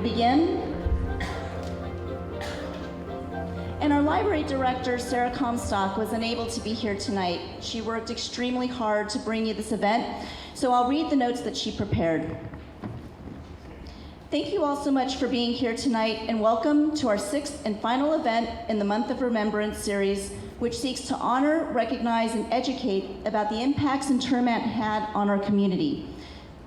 begin. And our library director, Sarah Comstock, was unable to be here tonight. She worked extremely hard to bring you this event, so I'll read the notes that she prepared. Thank you all so much for being here tonight, and welcome to our 6th and final event in the Month of Remembrance series, which seeks to honor, recognize, and educate about the impacts internment had on our community.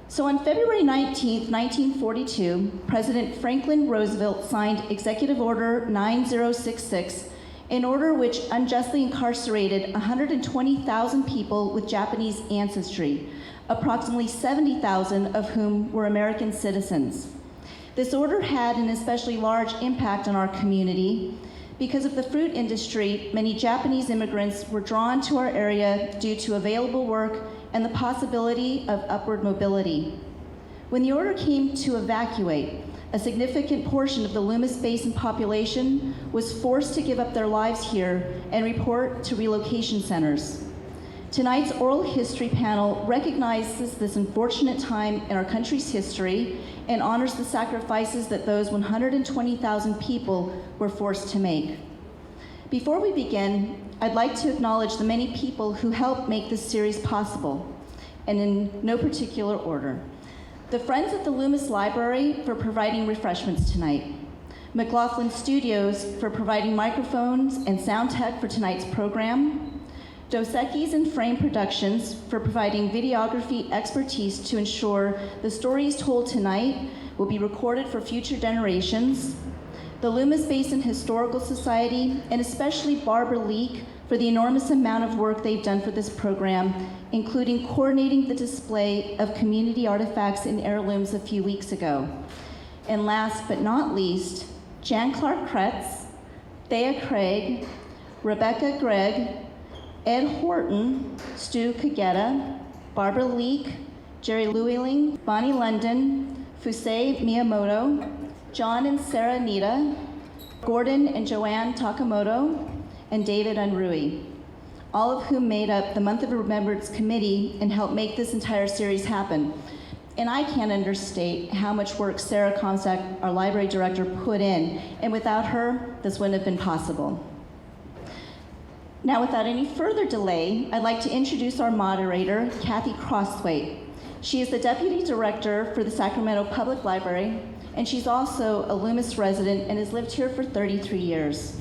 So on February 19th, 1942, President Franklin Roosevelt signed Executive Order 9066, an order which unjustly incarcerated 120,000 people with Japanese ancestry, approximately 70,000 of whom were American citizens. This order had an especially large impact on our community. Because of the fruit industry, many Japanese immigrants were drawn to our area due to available work and the possibility of upward mobility. When the order came to evacuate, a significant portion of the Loomis Basin population was forced to give up their lives here and report to relocation centers. Tonight's oral history panel recognizes this unfortunate time in our country's history and honors the sacrifices that those 120,000 people were forced to make. Before we begin, I'd like to acknowledge the many people who helped make this series possible, and in no particular order. The Friends of the Loomis Library for providing refreshments tonight. McLaughlin Studios for providing microphones and sound tech for tonight's program. Dos Equis and Frame Productions for providing videography expertise to ensure the stories told tonight will be recorded for future generations. The Loomis Basin Historical Society, and especially Barbara Leake for the enormous amount of work they've done for this program, including coordinating the display of community artifacts and heirlooms a few weeks ago. And last but not least, Jan Clark Kretz, Thea Craig, Rebecca Gregg, Ed Horton, Stu Kageta, Barbara Leake, Jerry Lewelling, Bonnie London, Fusei Miyamoto, John and Sarah Nita, Gordon and Joanne Takamoto, and David Unruhi, all of whom made up the Month of Remembrance Committee and helped make this entire series happen. And I can't understate how much work Sarah Comstock, our library director, put in, and without her, this wouldn't have been possible. Now, without any further delay, I'd like to introduce our moderator, Kathy Crosswaite. She is the Deputy Director for the Sacramento Public Library, and she's also a Loomis resident and has lived here for 33 years.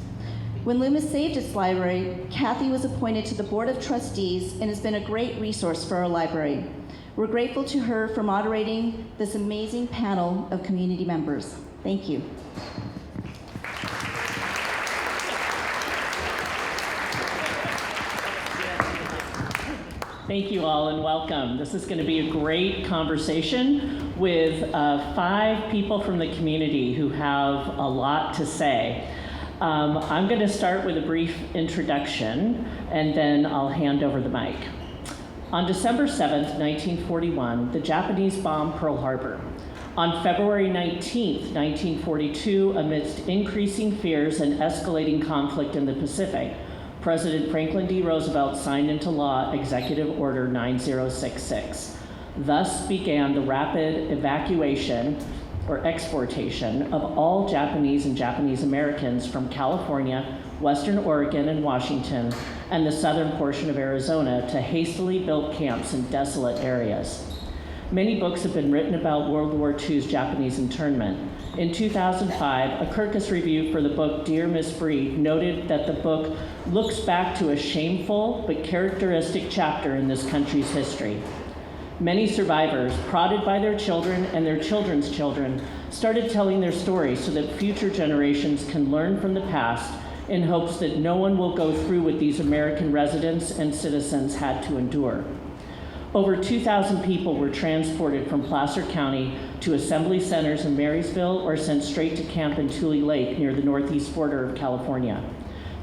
When Loomis saved its library, Kathy was appointed to the Board of Trustees and has been a great resource for our library. We're grateful to her for moderating this amazing panel of community members. Thank you. Thank you all and welcome. This is going to be a great conversation with 5 people from the community who have a lot to say. I'm going to start with a brief introduction and then I'll hand over the mic. On December 7th, 1941, the Japanese bombed Pearl Harbor. On February 19th, 1942, amidst increasing fears and escalating conflict in the Pacific, President Franklin D. Roosevelt signed into law Executive Order 9066. Thus began the rapid evacuation or exportation of all Japanese and Japanese Americans from California, Western Oregon, and Washington, and the southern portion of Arizona to hastily built camps in desolate areas. Many books have been written about World War II's Japanese internment. In 2005, a Kirkus review for the book Dear Miss Breed noted that the book looks back to a shameful but characteristic chapter in this country's history. Many survivors, prodded by their children and their children's children, started telling their stories so that future generations can learn from the past in hopes that no one will go through what these American residents and citizens had to endure. Over 2,000 people were transported from Placer County to assembly centers in Marysville or sent straight to camp in Tule Lake near the northeast border of California.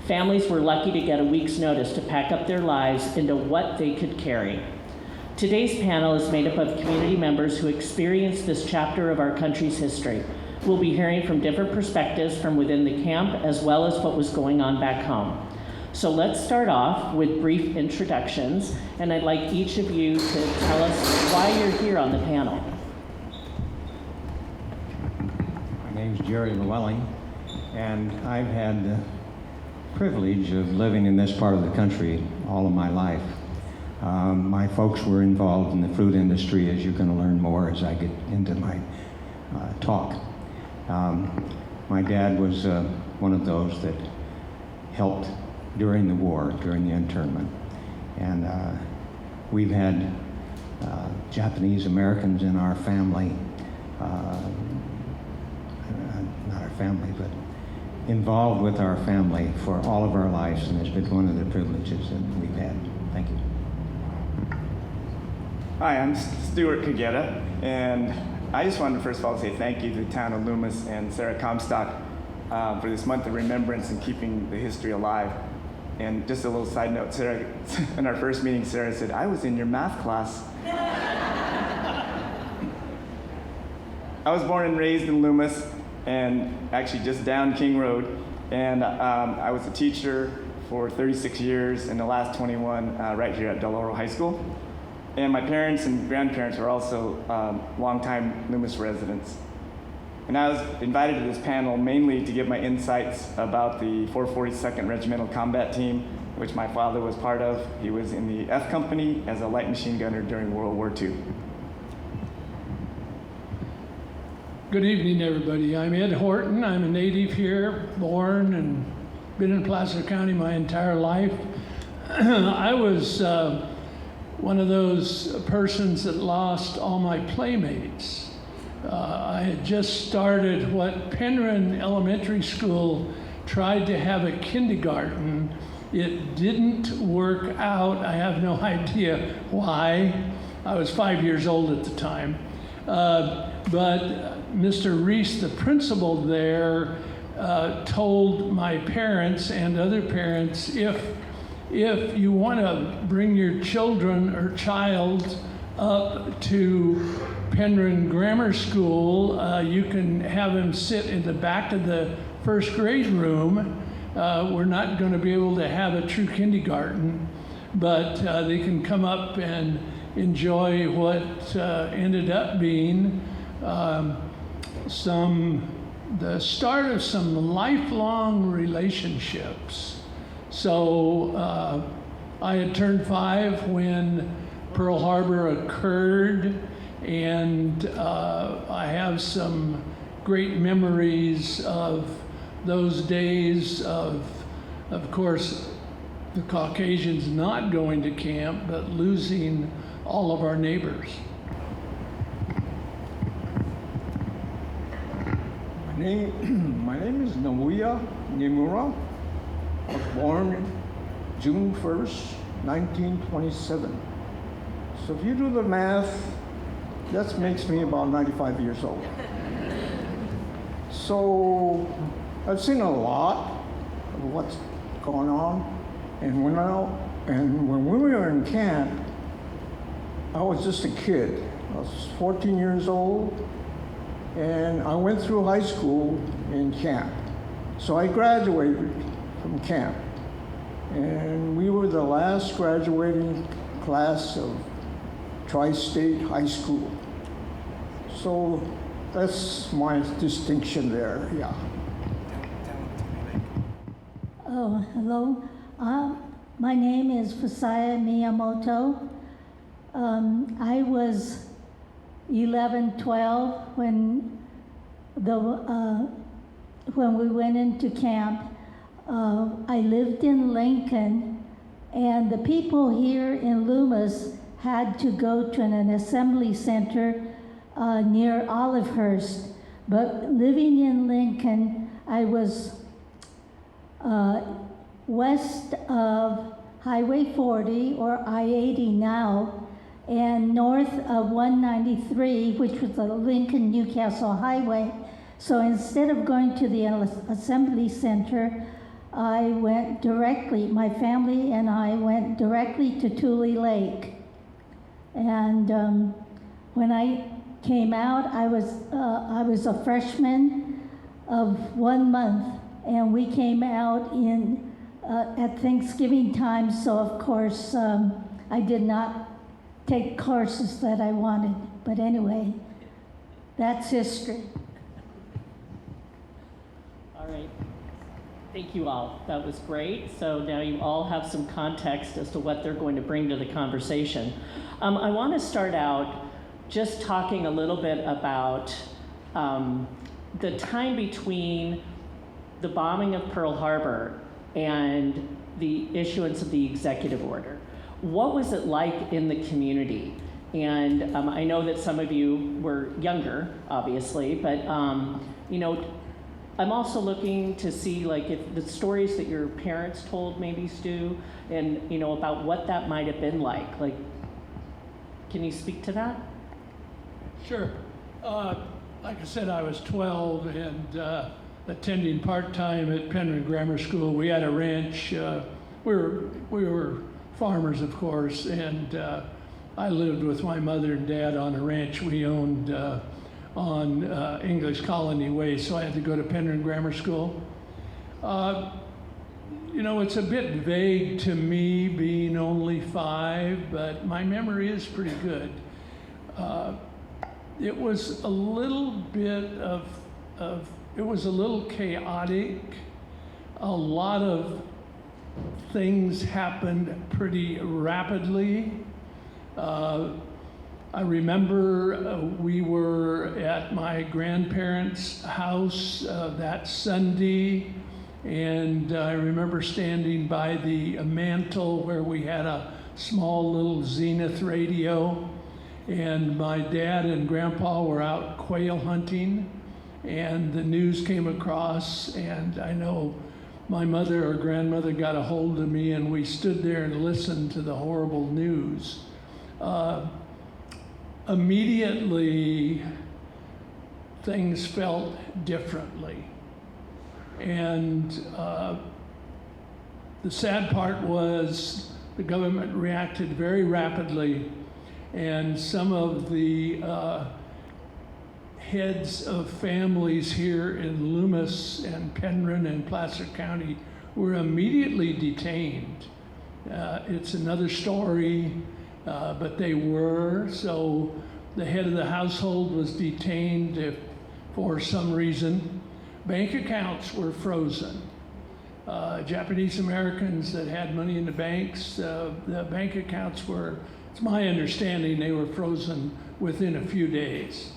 Families were lucky to get a week's notice to pack up their lives into what they could carry. Today's panel is made up of community members who experienced this chapter of our country's history. We'll be hearing from different perspectives from within the camp as well as what was going on back home. So let's start off with brief introductions, and I'd like each of you to tell us why you're here on the panel. Jerry Llewellyn, and I've had the privilege of living in this part of the country all of my life. My folks were involved in the fruit industry, as you're going to learn more as I get into my talk. My dad was one of those that helped during the war, during the internment. And we've had Japanese Americans in our family, not our family, but involved with our family for all of our lives, and it's been one of the privileges that we've had. Thank you. Hi, I'm Stuart Kageta, and I just wanted to first of all say thank you to the town of Loomis and Sarah Comstock for this month of remembrance and keeping the history alive. And just a little side note, Sarah, in our first meeting, Sarah said, I was in your math class. I was born and raised in Loomis, and actually just down King Road, and I was a teacher for 36 years, and the last 21 right here at Del Oro High School. And my parents and grandparents are also longtime Loomis residents. And I was invited to this panel mainly to give my insights about the 442nd Regimental Combat Team, which my father was part of. He was in the F Company as a light machine gunner during World War II. Good evening, everybody. I'm Ed Horton. I'm a native here, born and been in Placer County my entire life. I was one of those persons that lost all my playmates. I had just started what Penryn Elementary School tried to have a kindergarten. It didn't work out. I have no idea why. I was 5 years old at the time. But Mr. Reese, the principal there, told my parents and other parents, if you want to bring your children or child up to Penryn Grammar School, you can have them sit in the back of the first grade room. We're not going to be able to have a true kindergarten, but they can come up and enjoy what ended up being the start of some lifelong relationships. So I had turned 5 when Pearl Harbor occurred, and I have some great memories of those days of course, the Caucasians not going to camp, but losing all of our neighbors. My name is Namuya Nimura. I was born June 1st, 1927. So if you do the math, that makes me about 95 years old. So I've seen a lot of what's going on. And when we were in camp, I was just a kid. I was 14 years old, and I went through high school in camp. So I graduated from camp, and we were the last graduating class of Tri-State High School. So that's my distinction there, yeah. Oh, hello. My name is Fusaya Miyamoto. I was 11, 12 when we went into camp. I lived in Lincoln, and the people here in Loomis had to go to an assembly center near Olivehurst. But living in Lincoln, I was west of Highway 40, or I-80 now, and north of 193, which was the Lincoln-Newcastle Highway. So instead of going to the assembly center, I went directly, my family and I went directly to Tule Lake. And when I came out, I was a freshman of 1 month, and we came out at Thanksgiving time, so of course I did not take courses that I wanted. But anyway, that's history. All right. Thank you all. That was great. So now you all have some context as to what they're going to bring to the conversation. I want to start out just talking a little bit about the time between the bombing of Pearl Harbor and the issuance of the executive order. What was it like in the community? And I know that some of you were younger, obviously, but you know, I'm also looking to see like if the stories that your parents told maybe, Stu, and you know, about what that might have been like. Like, can you speak to that? Sure. Like I said, I was 12 and attending part-time at Penryn Grammar School. We had a ranch. We were farmers, of course, and I lived with my mother and dad on a ranch we owned on English Colony Way, so I had to go to Penryn Grammar School. You know, it's a bit vague to me being only 5, but my memory is pretty good. It was a little bit it was a little chaotic. A lot of things happened pretty rapidly. I remember we were at my grandparents' house that Sunday, and I remember standing by the mantle where we had a small little Zenith radio, and my dad and grandpa were out quail hunting, and the news came across, and I know my mother or grandmother got a hold of me, and we stood there and listened to the horrible news. Immediately, things felt differently. And the sad part was the government reacted very rapidly, and some of the heads of families here in Loomis and Penryn and Placer County were immediately detained. It's another story, but they were. So the head of the household was detained for some reason. Bank accounts were frozen. Japanese Americans that had money in the banks, the bank accounts were, it's my understanding, they were frozen within a few days.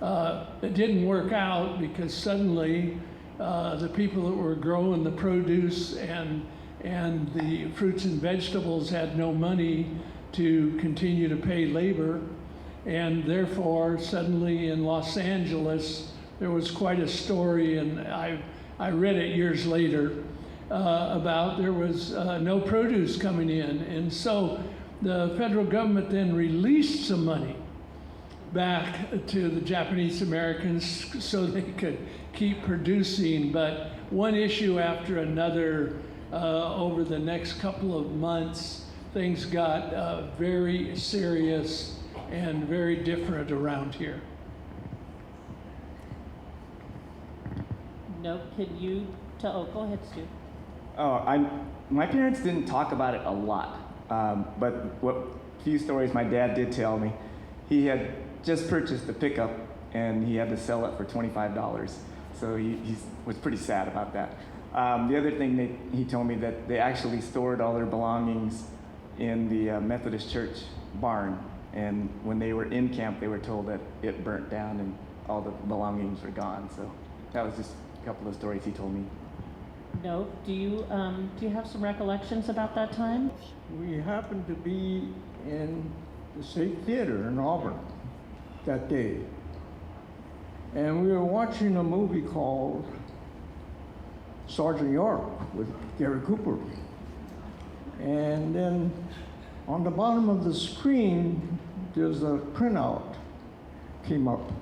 It didn't work out because suddenly the people that were growing the produce and the fruits and vegetables had no money to continue to pay labor, and therefore suddenly in Los Angeles there was quite a story, and I read it years later about there was no produce coming in, and so the federal government then released some money back to the Japanese Americans so they could keep producing. But one issue after another over the next couple of months, things got very serious and very different around here. No, can you tell? Oh, go ahead, Stu. My parents didn't talk about it a lot, but what few stories my dad did tell me, he had just purchased a pickup and he had to sell it for $25. So he was pretty sad about that. The other thing he told me that they actually stored all their belongings in the Methodist Church barn, and when they were in camp, they were told that it burnt down and all the belongings were gone. So that was just a couple of stories he told me. No, do you have some recollections about that time? We happened to be in the State Theater in Auburn that day, and we were watching a movie called Sergeant York with Gary Cooper. And then on the bottom of the screen, there's a printout came up,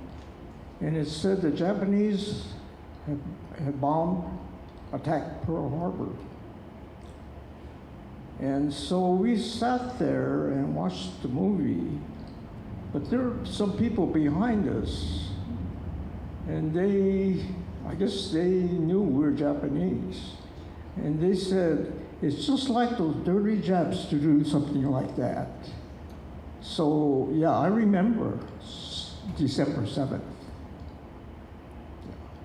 and it said the Japanese had attacked Pearl Harbor. And so we sat there and watched the movie, but there were some people behind us, and I guess they knew we were Japanese. And they said, it's just like those dirty Japs to do something like that. So yeah, I remember December 7th.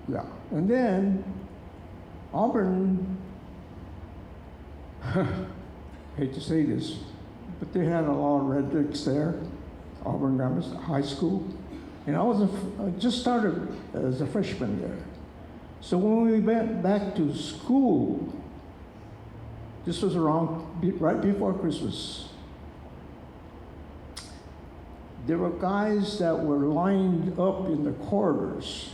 Yeah, and then Auburn, hate to say this, but they had a lot of rednecks there, Auburn Grammar High School. And I just started as a freshman there. So when we went back to school, this was right before Christmas, there were guys that were lined up in the corridors.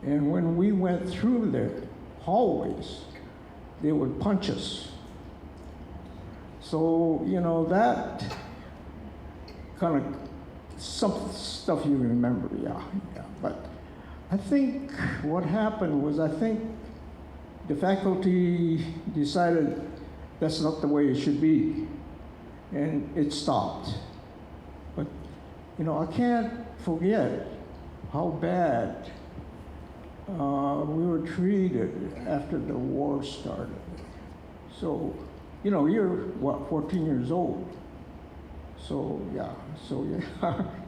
And when we went through the hallways, they would punch us. So, you know, that kind of some stuff you remember, yeah. But I think what happened was, I think the faculty decided that's not the way it should be, and it stopped. But, you know, I can't forget how bad we were treated after the war started. So, you know, you're, what, 14 years old? So yeah,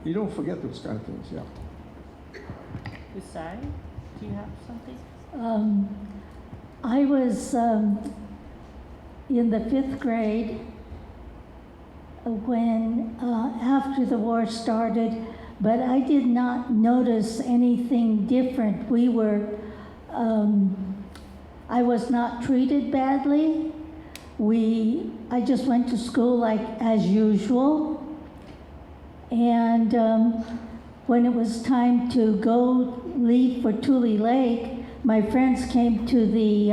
you don't forget those kind of things, yeah. Usai, do you have something? I was in the 5th grade when, after the war started, but I did not notice anything different. I was not treated badly. I just went to school like as usual. And when it was time to leave for Tule Lake, my friends came to the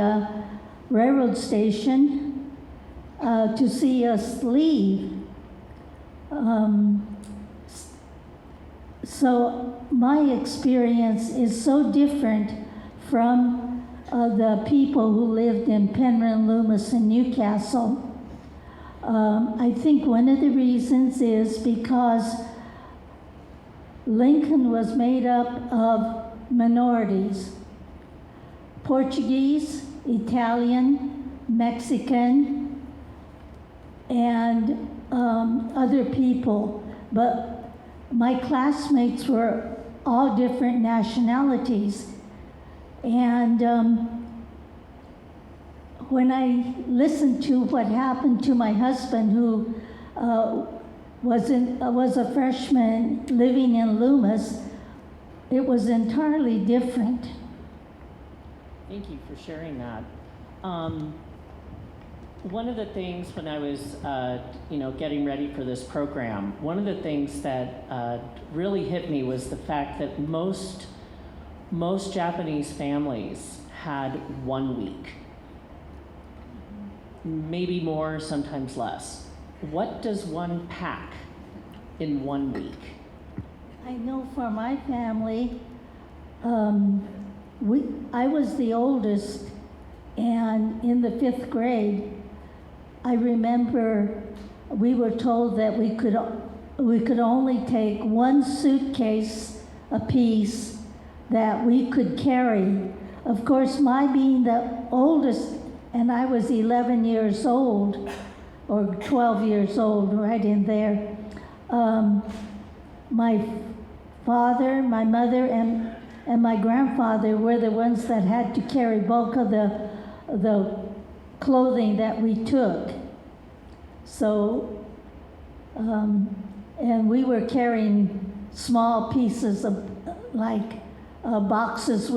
railroad station to see us leave. So my experience is so different from the people who lived in Penryn, Loomis, and Newcastle. I think one of the reasons is because Lincoln was made up of minorities: Portuguese, Italian, Mexican, and other people. But my classmates were all different nationalities. And when I listened to what happened to my husband, who was a freshman living in Loomis, it was entirely different. Thank you for sharing that. One of the things when I was, getting ready for this program, one of the things that really hit me was the fact that most Japanese families had 1 week, maybe more, sometimes less. What does one pack in 1 week? I know for my family, I was the oldest, and in the 5th grade, I remember we were told that we could only take 1 suitcase apiece that we could carry. Of course, my being the oldest, and I was 11 years old, or 12 years old, right in there. My father, my mother, and my grandfather were the ones that had to carry bulk of the clothing that we took. So, and we were carrying small pieces of, like, boxes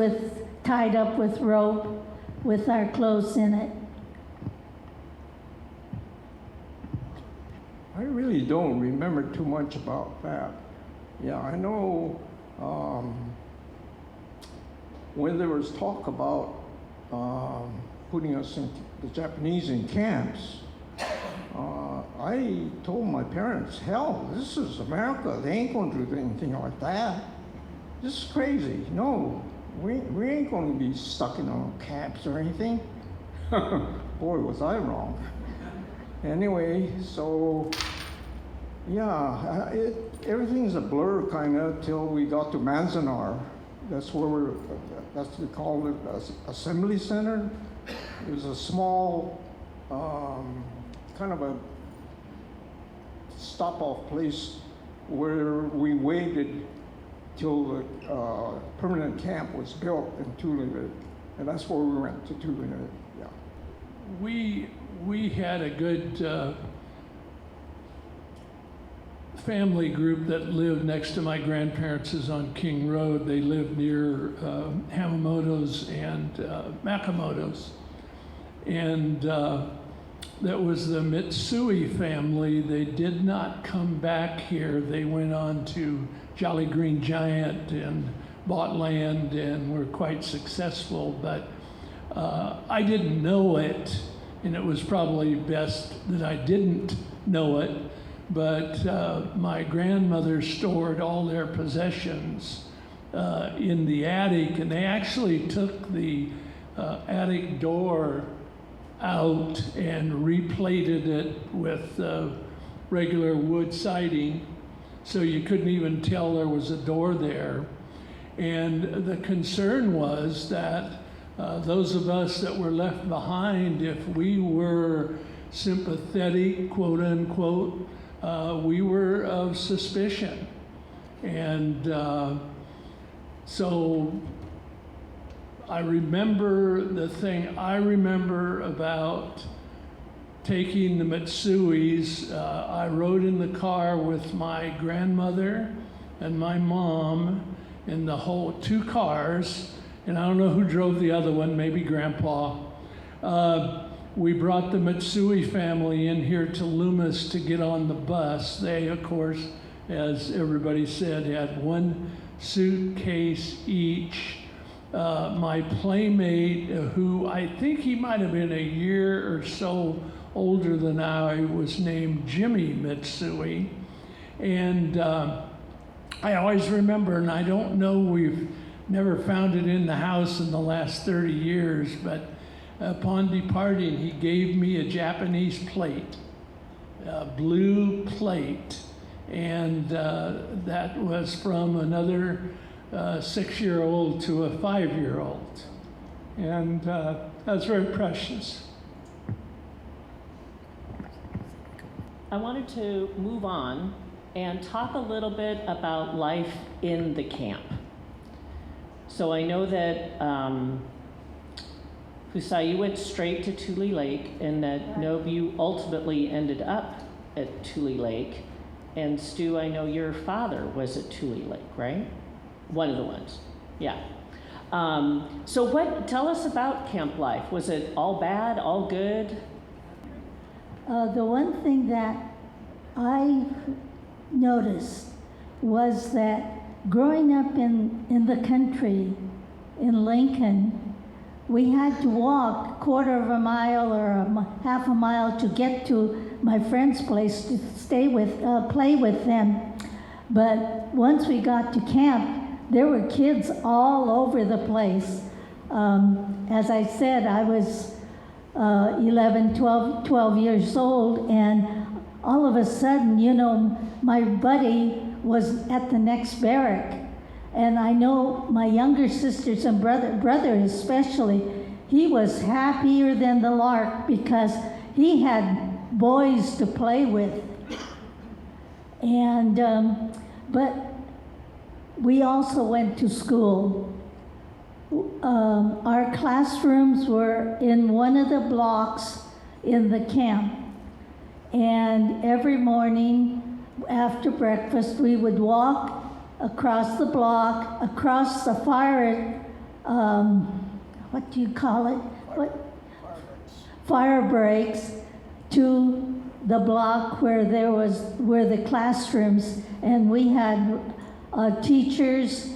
tied up with rope with our clothes in it. I really don't remember too much about that. Yeah, I know when there was talk about putting us in the Japanese in camps, I told my parents, hell, this is America. They ain't gonna do anything like that. This is crazy. No, we ain't gonna be stuck in no camps or anything. Boy, was I wrong. Anyway, so yeah, everything's a blur kind of till we got to Manzanar. That's where we called it Assembly Center. It was a small, kind of a stop-off place where we waited till the permanent camp was built in Tule. And that's where we went to yeah. We had a good family group that lived next to my grandparents is on King Road. They lived near Hamamoto's and Makamoto's. And that was the Mitsui family. They did not come back here. They went on to Jolly Green Giant and bought land and were quite successful, but I didn't know it, and it was probably best that I didn't know it, but my grandmother stored all their possessions in the attic, and they actually took the attic door out and replated it with regular wood siding, so you couldn't even tell there was a door there. And the concern was that those of us that were left behind, if we were sympathetic, quote unquote, we were of suspicion. And so I remember the thing I remember about taking the Mitsuis. I rode in the car with my grandmother and my mom in the whole 2 cars, and I don't know who drove the other one, maybe Grandpa. We brought the Mitsui family in here to Loomis to get on the bus. They, of course, as everybody said, had 1 suitcase each. My playmate, who I think he might have been a year or so older than I, was named Jimmy Mitsui. And I always remember, and I don't know, we've never found it in the house in the last 30 years, but upon departing, he gave me a Japanese plate, a blue plate, and that was from another 6-year-old to a 5-year-old. And that's very precious. I wanted to move on and talk a little bit about life in the camp. So I know that Husai, you went straight to Tule Lake, and that Nob, you ultimately ended up at Tule Lake. And Stu, I know your father was at Tule Lake, right? One of the ones, yeah. So tell us about camp life. Was it all bad, all good? The one thing that I noticed was that growing up in the country, in Lincoln, we had to walk 1/4 mile or half a mile to get to my friend's place to play with them. But once we got to camp, there were kids all over the place. As I said, I was 12 years old, and all of a sudden, you know, my buddy was at the next barrack. And I know my younger sisters and brother especially, he was happier than the lark because he had boys to play with. And, but we also went to school. Our classrooms were in one of the blocks in the camp. And every morning after breakfast, we would walk across the block, across the fire, what do you call it? Fire breaks to the block where were the classrooms, and we had teachers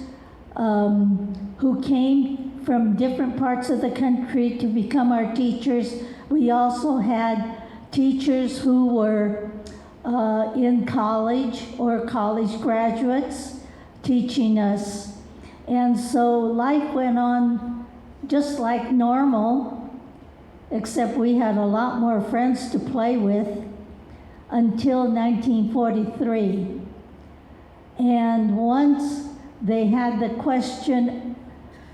who came from different parts of the country to become our teachers. We also had teachers who were in college or college graduates teaching us. And so life went on just like normal, except we had a lot more friends to play with until 1943. And once they had the question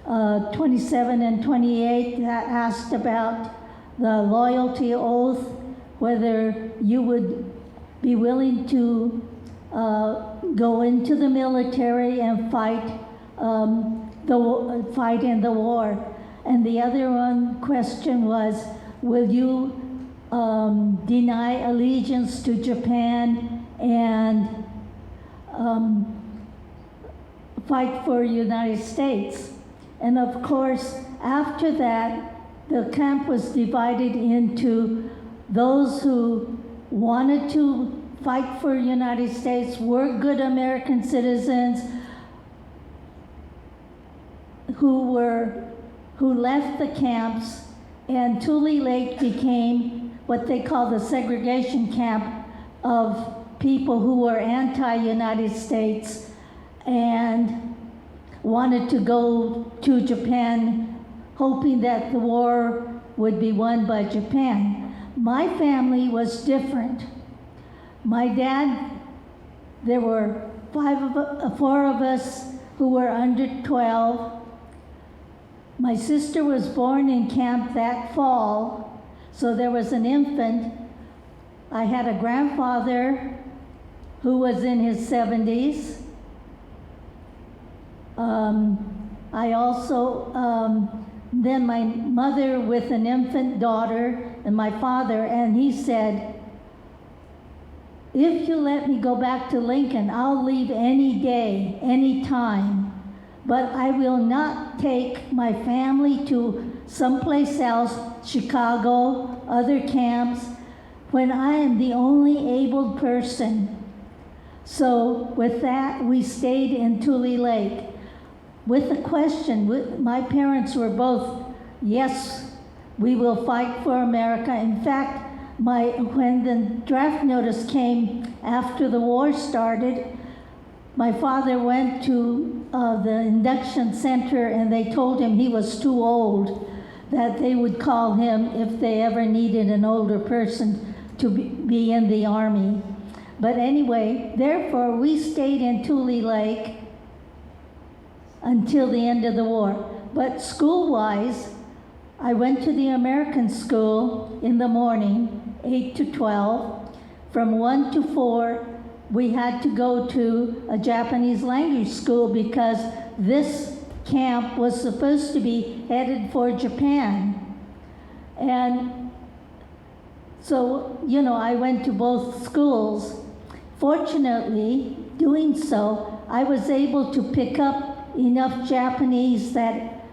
27 and 28 that asked about the loyalty oath, whether you would be willing to go into the military and fight in the war. And the other one question was, will you deny allegiance to Japan and fight for United States? And of course, after that, the camp was divided into those who wanted to fight for United States, were good American citizens, who left the camps, and Tule Lake became what they call the segregation camp of people who were anti-United States and wanted to go to Japan, hoping that the war would be won by Japan. My family was different. My dad, there were 4 of us who were under 12. My sister was born in camp that fall, so there was an infant. I had a grandfather who was in his 70s. I also, then my mother with an infant daughter and my father, and he said, if you let me go back to Lincoln, I'll leave any day, any time, but I will not take my family to someplace else, Chicago, other camps, when I am the only able person. So with that, we stayed in Tule Lake. With the question, my parents were both, yes, we will fight for America. In fact, when the draft notice came after the war started, my father went to the induction center and they told him he was too old, that they would call him if they ever needed an older person to be in the Army. But anyway, therefore, we stayed in Tule Lake until the end of the war. But school-wise, I went to the American school in the morning, 8 to 12. From 1 to 4, we had to go to a Japanese language school because this camp was supposed to be headed for Japan. And so, you know, I went to both schools. Fortunately, doing so, I was able to pick up enough Japanese that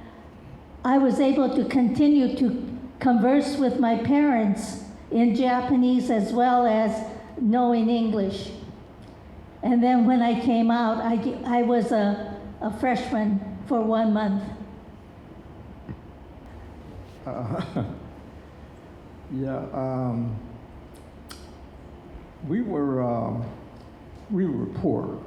I was able to continue to converse with my parents in Japanese as well as knowing English. And then when I came out, I was a freshman for 1 month. We were poor.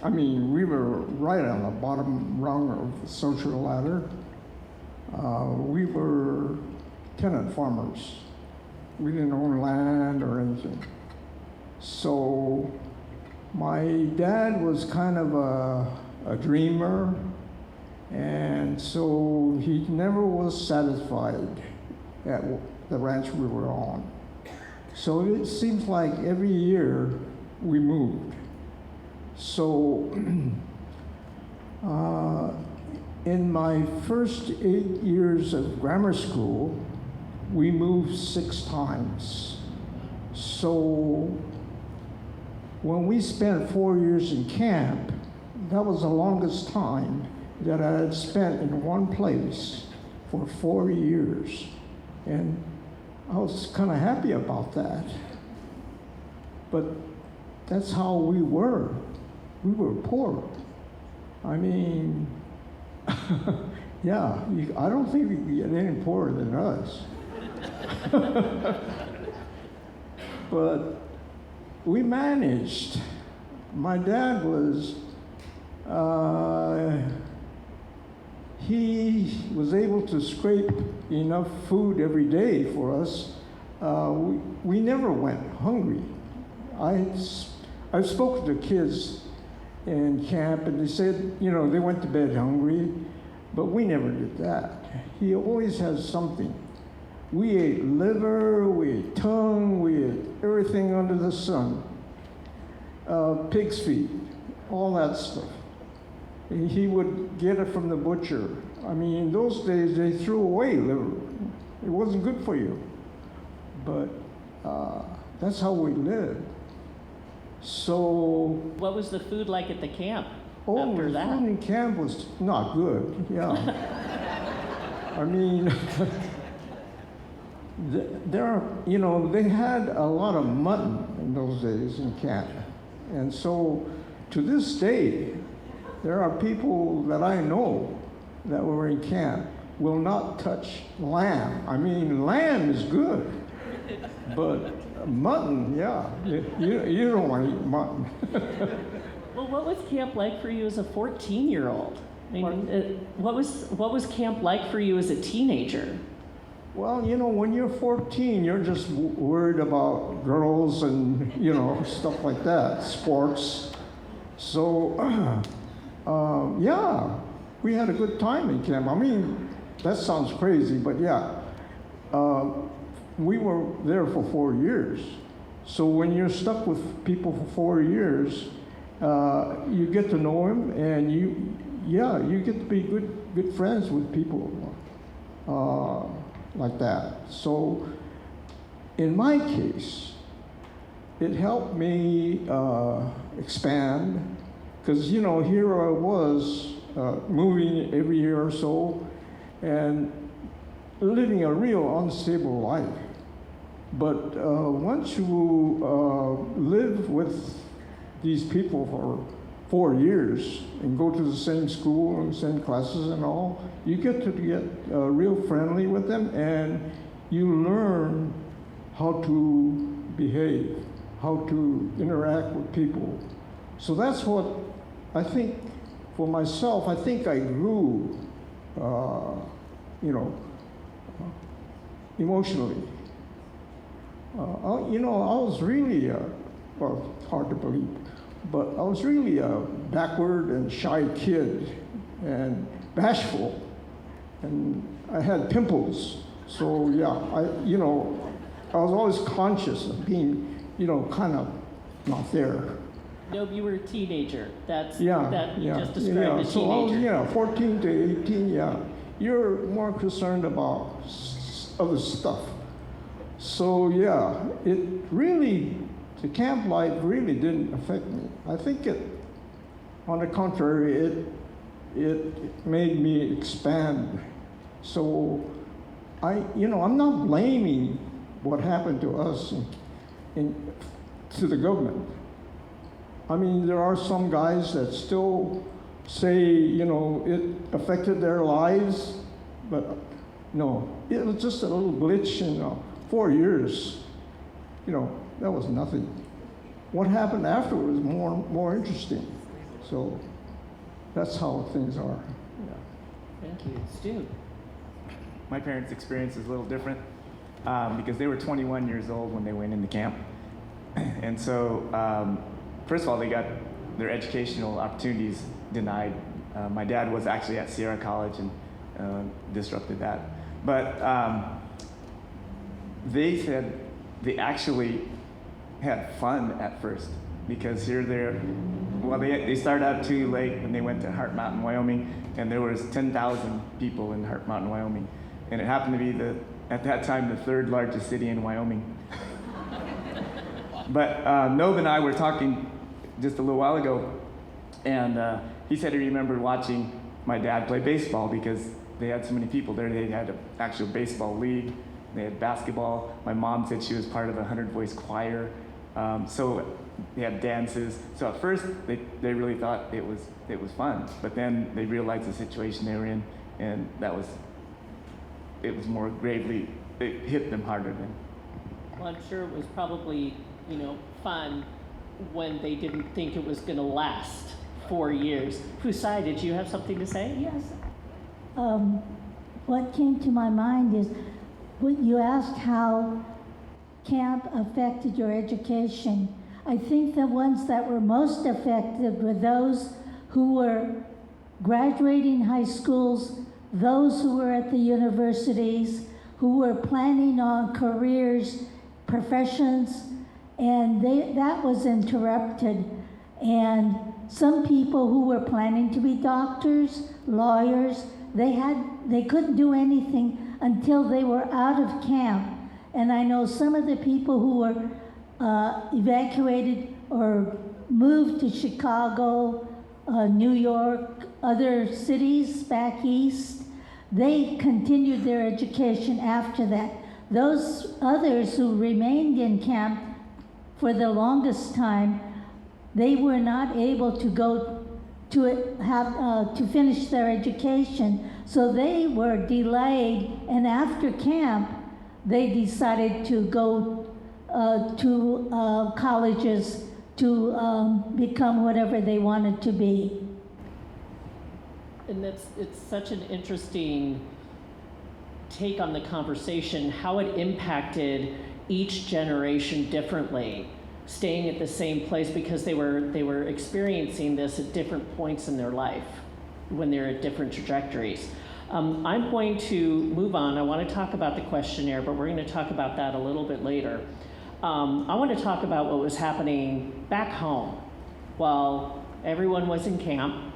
I mean, we were right on the bottom rung of the social ladder. We were tenant farmers. We didn't own land or anything. So my dad was kind of a dreamer, and so he never was satisfied at the ranch we were on. So it seems like every year we moved. So in my first 8 years of grammar school, we moved 6 times. So when we spent 4 years in camp, that was the longest time that I had spent in one place for 4 years. And I was kind of happy about that. But that's how we were. We were poor. I mean, yeah, I don't think we could get any poorer than us. But we managed. My dad was, he was able to scrape enough food every day for us. We never went hungry. I've spoken to kids in camp, and they said, you know, they went to bed hungry, but we never did that. He always has something. We ate liver, we ate tongue, we ate everything under the sun. Pig's feet, all that stuff. he would get it from the butcher. I mean, in those days, they threw away liver. It wasn't good for you. But that's how we lived. So, What was the food like at the camp oh, after the that? food in camp was not good, yeah. I mean, there are, you know, they had a lot of mutton in those days in camp. And so, to this day, there are people that I know that were in camp will not touch lamb. I mean, lamb is good, but mutton, yeah, you don't want to eat mutton. Well, what was camp like for you as a 14-year-old? I mean, what was camp like for you as a teenager? Well, you know, when you're 14, you're just worried about girls and, you know, stuff like that, sports. So, yeah, we had a good time in camp. I mean, that sounds crazy, but yeah. We were there for 4 years. So when you're stuck with people for 4 years, you get to know them, and you get to be good friends with people like that. So in my case, it helped me expand, because, you know, here I was moving every year or so and living a real unstable life. But once you live with these people for 4 years and go to the same school and same classes and all, you get to get real friendly with them, and you learn how to behave, how to interact with people. So that's what I think for myself. I think I grew, you know, emotionally. You know, I was really, well, hard to believe, but I was really a backward and shy kid and bashful, and I had pimples. So yeah, I was always conscious of being, you know, kind of not there. No, you were a teenager. That you just described yeah. a So I was, teenager. 14 to 18, yeah. You're more concerned about other stuff. So yeah, it really, the camp life really didn't affect me. I think on the contrary, it made me expand. So I'm not blaming what happened to us to the government. I mean, there are some guys that still say, you know, it affected their lives, but no, it was just a little glitch in 4 years. You know, that was nothing. What happened afterwards was more interesting. So that's how things are. Yeah. Thank you. Stu. My parents' experience is a little different because they were 21 years old when they went into camp. And so, first of all, they got their educational opportunities denied. My dad was actually at Sierra College and disrupted that. But they said they actually had fun at first because they started out too late and they went to Heart Mountain, Wyoming, and there was 10,000 people in Heart Mountain, Wyoming. And it happened to be at that time, the third largest city in Wyoming. But Nov and I were talking just a little while ago, and he said he remembered watching my dad play baseball because they had so many people there. They had an actual baseball league. They had basketball. My mom said she was part of a 100-voice choir. So they had dances. So at first, they really thought it was fun. But then they realized the situation they were in, and it was more gravely, it hit them harder than. Well, I'm sure it was probably, fun when they didn't think it was going to last 4 years. Fusai, did you have something to say? Yes. What came to my mind is, when you asked how camp affected your education. I think the ones that were most affected were those who were graduating high schools, those who were at the universities, who were planning on careers, professions, and that was interrupted. And some people who were planning to be doctors, lawyers, they couldn't do anything until they were out of camp. And I know some of the people who were evacuated or moved to Chicago, New York, other cities back east, they continued their education after that. Those others who remained in camp for the longest time, they were not able to go to finish their education, so they were delayed. And after camp, they decided to go to colleges to become whatever they wanted to be. And it's such an interesting take on the conversation, how it impacted each generation differently, staying at the same place because they were experiencing this at different points in their life when they're at different trajectories. I'm going to move on. I want to talk about the questionnaire, but we're going to talk about that a little bit later. I want to talk about what was happening back home while everyone was in camp.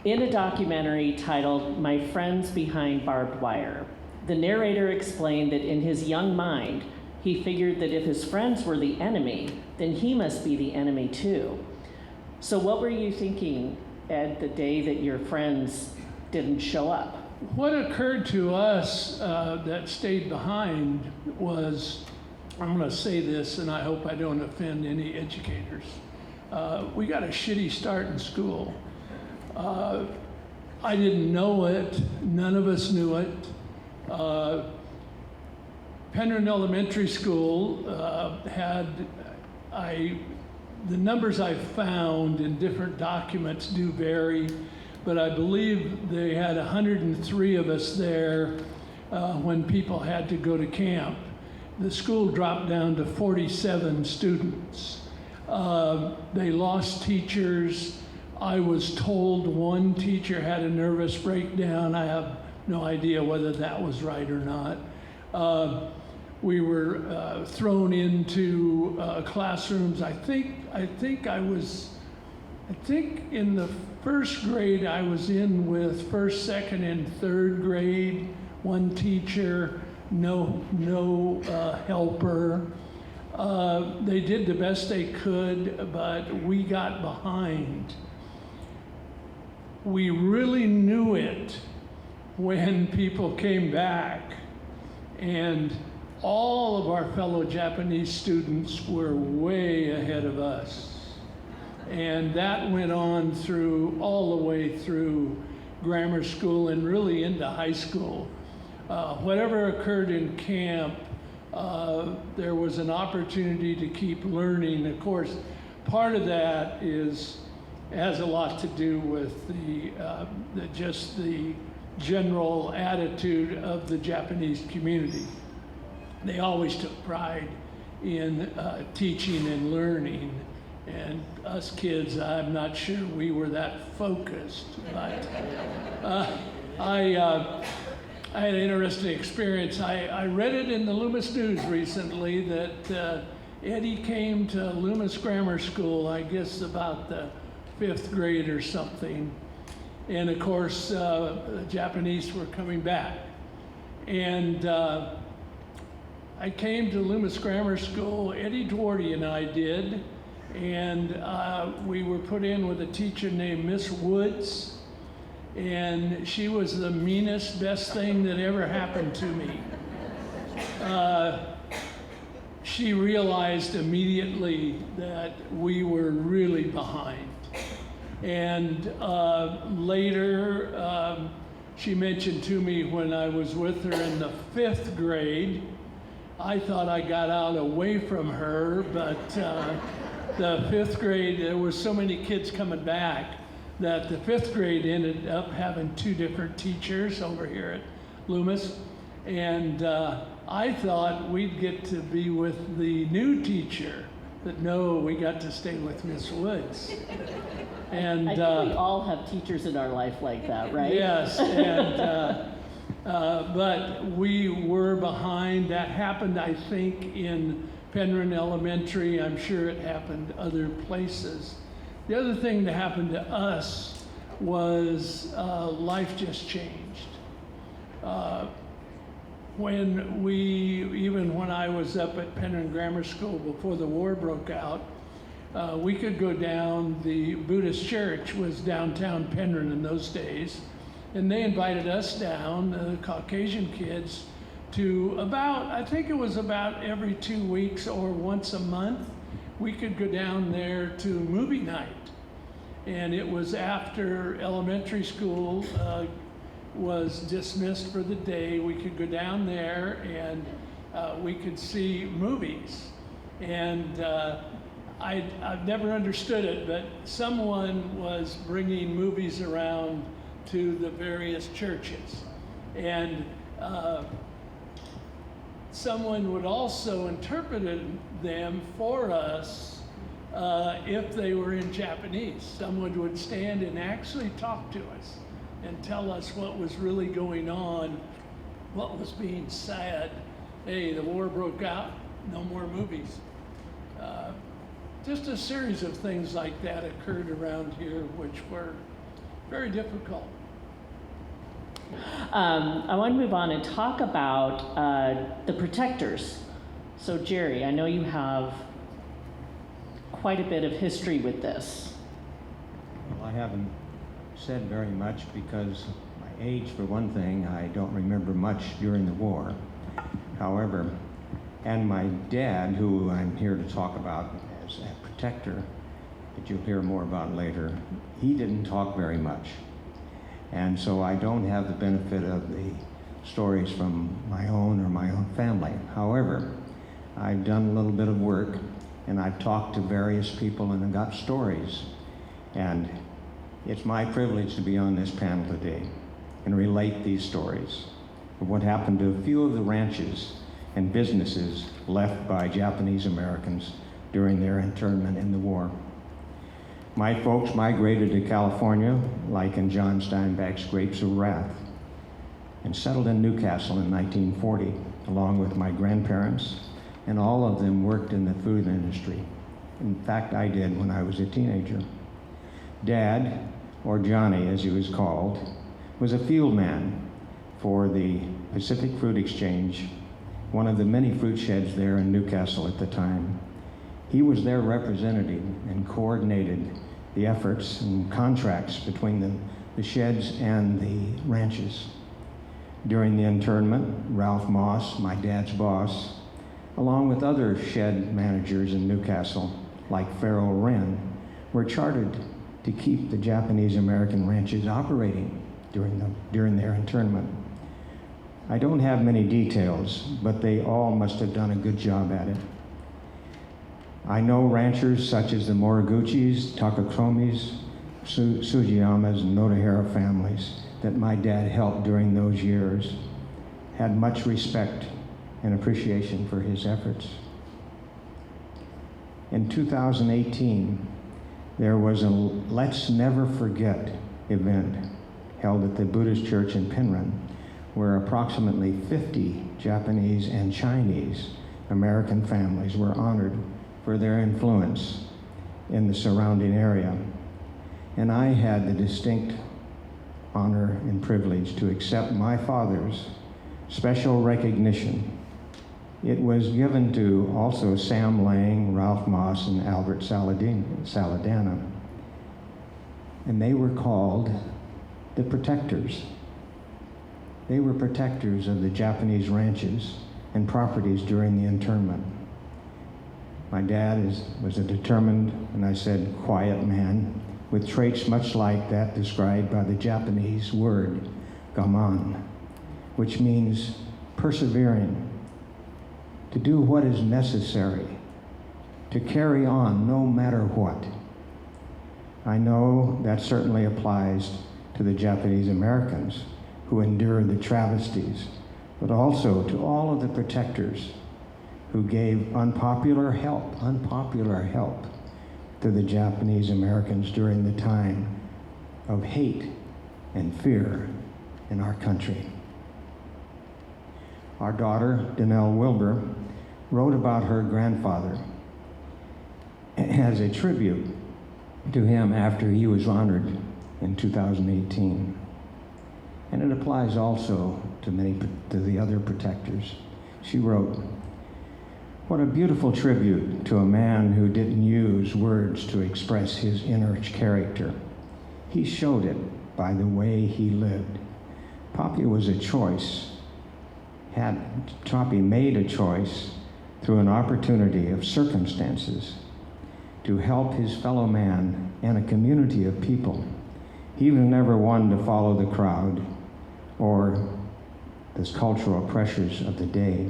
In a documentary titled My Friends Behind Barbed Wire, the narrator explained that in his young mind, he figured that if his friends were the enemy, then he must be the enemy too. So what were you thinking, Ed, the day that your friends didn't show up? What occurred to us that stayed behind was, I'm going to say this, and I hope I don't offend any educators. We got a shitty start in school. I didn't know it. None of us knew it. Penryn Elementary School the numbers I found in different documents do vary, but I believe they had 103 of us there when people had to go to camp. The school dropped down to 47 students. They lost teachers. I was told one teacher had a nervous breakdown. I have no idea whether that was right or not. We were thrown into classrooms. I think in the first grade I was in with first, second, and third grade. One teacher, no helper. They did the best they could, but we got behind. We really knew it when people came back, and all of our fellow Japanese students were way ahead of us. And that went on all the way through grammar school and really into high school. Whatever occurred in camp, there was an opportunity to keep learning. Of course, part of that has a lot to do with just the general attitude of the Japanese community. They always took pride in teaching and learning, and us kids, I'm not sure we were that focused. But I had an interesting experience. I read it in the Loomis News recently that Eddie came to Loomis Grammar School, I guess about the 5th grade or something. And of course, the Japanese were coming back. And I came to Loomis Grammar School, Eddie Dwardy and I did, and we were put in with a teacher named Miss Woods, and she was the meanest, best thing that ever happened to me. She realized immediately that we were really behind. And later, she mentioned to me when I was with her in the 5th grade, I thought I got out away from her, but the 5th grade, there were so many kids coming back that the 5th grade ended up having 2 different teachers over here at Loomis. And I thought we'd get to be with the new teacher, but no, we got to stay with Miss Woods. And I think we all have teachers in our life like that, right? Yes, and but we were behind. That happened, I think, in Penryn Elementary. I'm sure it happened other places. The other thing that happened to us was life just changed. When I was up at Penryn Grammar School before the war broke out, we could go down, the Buddhist church was downtown Penryn in those days, and they invited us down, the Caucasian kids, to I think it was about every 2 weeks or once a month, we could go down there to movie night. And it was after elementary school was dismissed for the day. We could go down there and we could see movies. And I've never understood it, but someone was bringing movies around to the various churches. And someone would also interpret them for us if they were in Japanese. Someone would stand and actually talk to us and tell us what was really going on, what was being said. Hey, the war broke out, no more movies. Just a series of things like that occurred around here, which were very difficult. I want to move on and talk about the protectors. So Jerry, I know you have quite a bit of history with this. Well, I haven't said very much because my age, for one thing, I don't remember much during the war. However, and my dad, who I'm here to talk about as a protector, that you'll hear more about later, he didn't talk very much. And so I don't have the benefit of the stories from my own family. However, I've done a little bit of work and I've talked to various people and I've got stories. And it's my privilege to be on this panel today and relate these stories of what happened to a few of the ranches and businesses left by Japanese Americans during their internment in the war. My folks migrated to California, like in John Steinbeck's Grapes of Wrath, and settled in Newcastle in 1940, along with my grandparents, and all of them worked in the food industry. In fact, I did when I was a teenager. Dad, or Johnny as he was called, was a field man for the Pacific Fruit Exchange, one of the many fruit sheds there in Newcastle at the time. He was their representative and coordinated the efforts and contracts between the sheds and the ranches. During the internment, Ralph Moss, my dad's boss, along with other shed managers in Newcastle, like Farrell Wren, were chartered to keep the Japanese American ranches operating during their internment. I don't have many details, but they all must have done a good job at it. I know ranchers such as the Moriguchis, Takakromis, Sujiyamas, and Notohara families that my dad helped during those years, had much respect and appreciation for his efforts. In 2018, there was a Let's Never Forget event held at the Buddhist church in Penryn, where approximately 50 Japanese and Chinese American families were honored for their influence in the surrounding area. And I had the distinct honor and privilege to accept my father's special recognition. It was given to also Sam Lang, Ralph Moss, and Albert Saladana. And they were called the protectors. They were protectors of the Japanese ranches and properties during the internment. My dad was a determined, and I said quiet man, with traits much like that described by the Japanese word gaman, which means persevering, to do what is necessary, to carry on no matter what. I know that certainly applies to the Japanese Americans who endured the travesties, but also to all of the protectors who gave unpopular help to the Japanese Americans during the time of hate and fear in our country. Our daughter, Danelle Wilbur, wrote about her grandfather as a tribute to him after he was honored in 2018. And it applies also to the other protectors. She wrote, "What a beautiful tribute to a man who didn't use words to express his inner character. He showed it by the way he lived. Poppy was a choice. Poppy made a choice through an opportunity of circumstances to help his fellow man and a community of people. He was never one to follow the crowd or the cultural pressures of the day.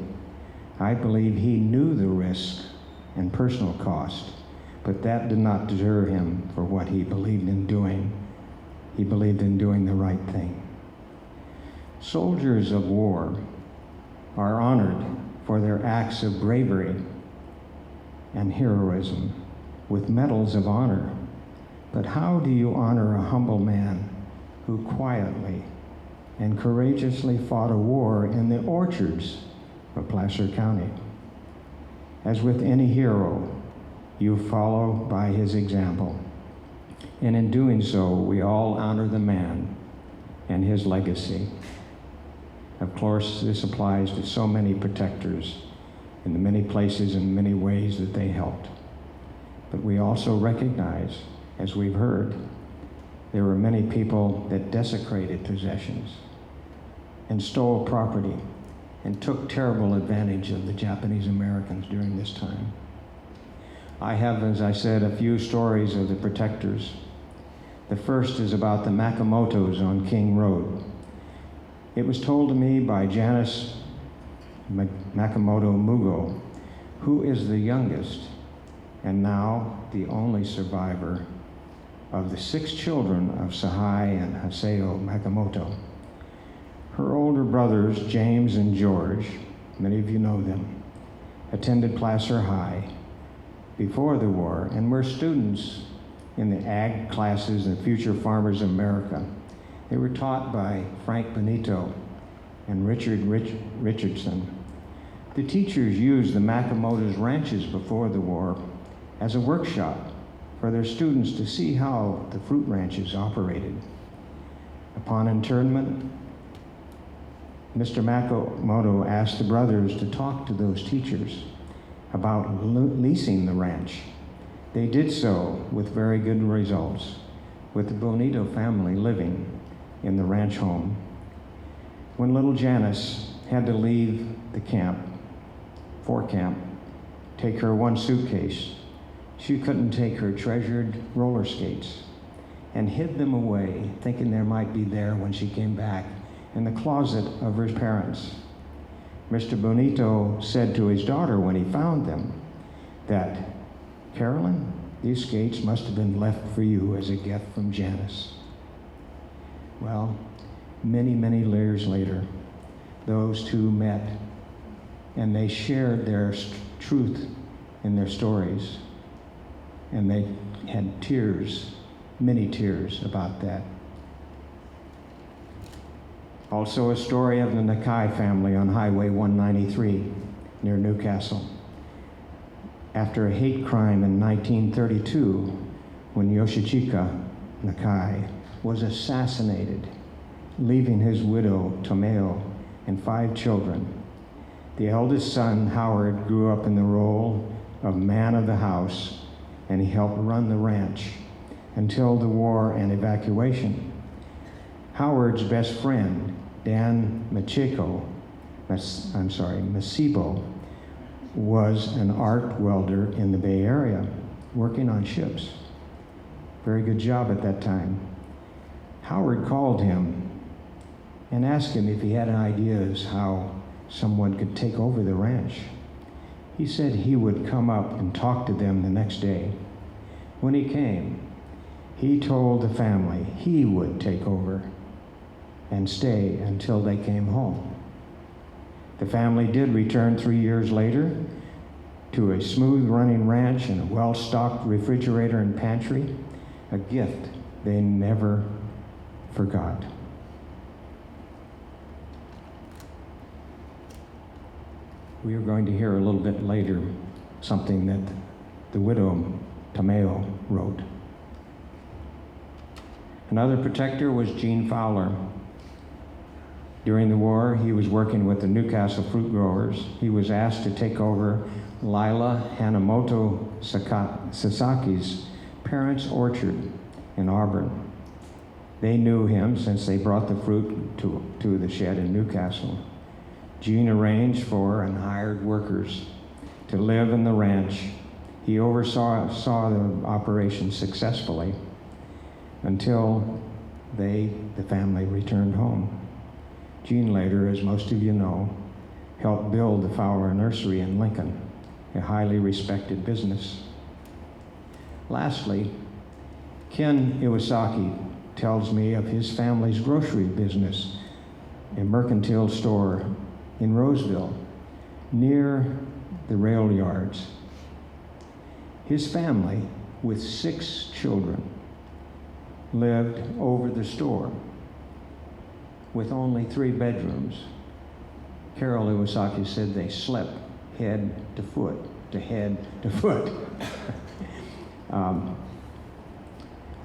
I believe he knew the risk and personal cost, but that did not deter him for what he believed in doing. He believed in doing the right thing." Soldiers of war are honored for their acts of bravery and heroism with medals of honor. But how do you honor a humble man who quietly and courageously fought a war in the orchards of Placer County? As with any hero, you follow by his example. And in doing so, we all honor the man and his legacy. Of course, this applies to so many protectors in the many places and many ways that they helped. But we also recognize, as we've heard, there were many people that desecrated possessions and stole property and took terrible advantage of the Japanese Americans during this time. I have, as I said, a few stories of the protectors. The first is about the Makamotos on King Road. It was told to me by Janice Makamoto Mugo, who is the youngest and now the only survivor of the 6 children of Sahai and Haseo Makamoto. Her older brothers, James and George, many of you know them, attended Placer High before the war and were students in the ag classes and Future Farmers of America. They were taught by Frank Benito and Richard Richardson. The teachers used the Makamoto's ranches before the war as a workshop for their students to see how the fruit ranches operated. Upon internment, Mr. Makamoto asked the brothers to talk to those teachers about leasing the ranch. They did so with very good results, with the Bonito family living in the ranch home. When little Janice had to leave the camp, take her one suitcase, she couldn't take her treasured roller skates and hid them away, thinking there might be there when she came back in the closet of her parents. Mr. Bonito said to his daughter when he found them that, "Carolyn, these skates must have been left for you as a gift from Janice." Well, many, many years later, those two met and they shared their truth in their stories. And they had tears, many tears about that. Also a story of the Nakai family on Highway 193 near Newcastle. After a hate crime in 1932, when Yoshichika Nakai was assassinated, leaving his widow, Tomeo, and 5 children. The eldest son, Howard, grew up in the role of man of the house, and he helped run the ranch until the war and evacuation. Howard's best friend, Dan Masibo, was an arc welder in the Bay Area, working on ships. Very good job at that time. Howard called him and asked him if he had ideas how someone could take over the ranch. He said he would come up and talk to them the next day. When he came, he told the family he would take over and stay until they came home. The family did return 3 years later to a smooth running ranch and a well-stocked refrigerator and pantry, a gift they never forgot. We are going to hear a little bit later something that the widow Tomeo wrote. Another protector was Gene Fowler. During the war, he was working with the Newcastle fruit growers. He was asked to take over Lila Hanamoto Sasaki's parents' orchard in Auburn. They knew him since they brought the fruit to the shed in Newcastle. Gene arranged for and hired workers to live in the ranch. He oversaw the operation successfully until the family returned home. Gene later, as most of you know, helped build the Fowler Nursery in Lincoln, a highly respected business. Lastly, Ken Iwasaki tells me of his family's grocery business, a mercantile store in Roseville, near the rail yards. His family, with 6 children, lived over the store with only 3 bedrooms. Carol Iwasaki said they slept head to foot, to head to foot.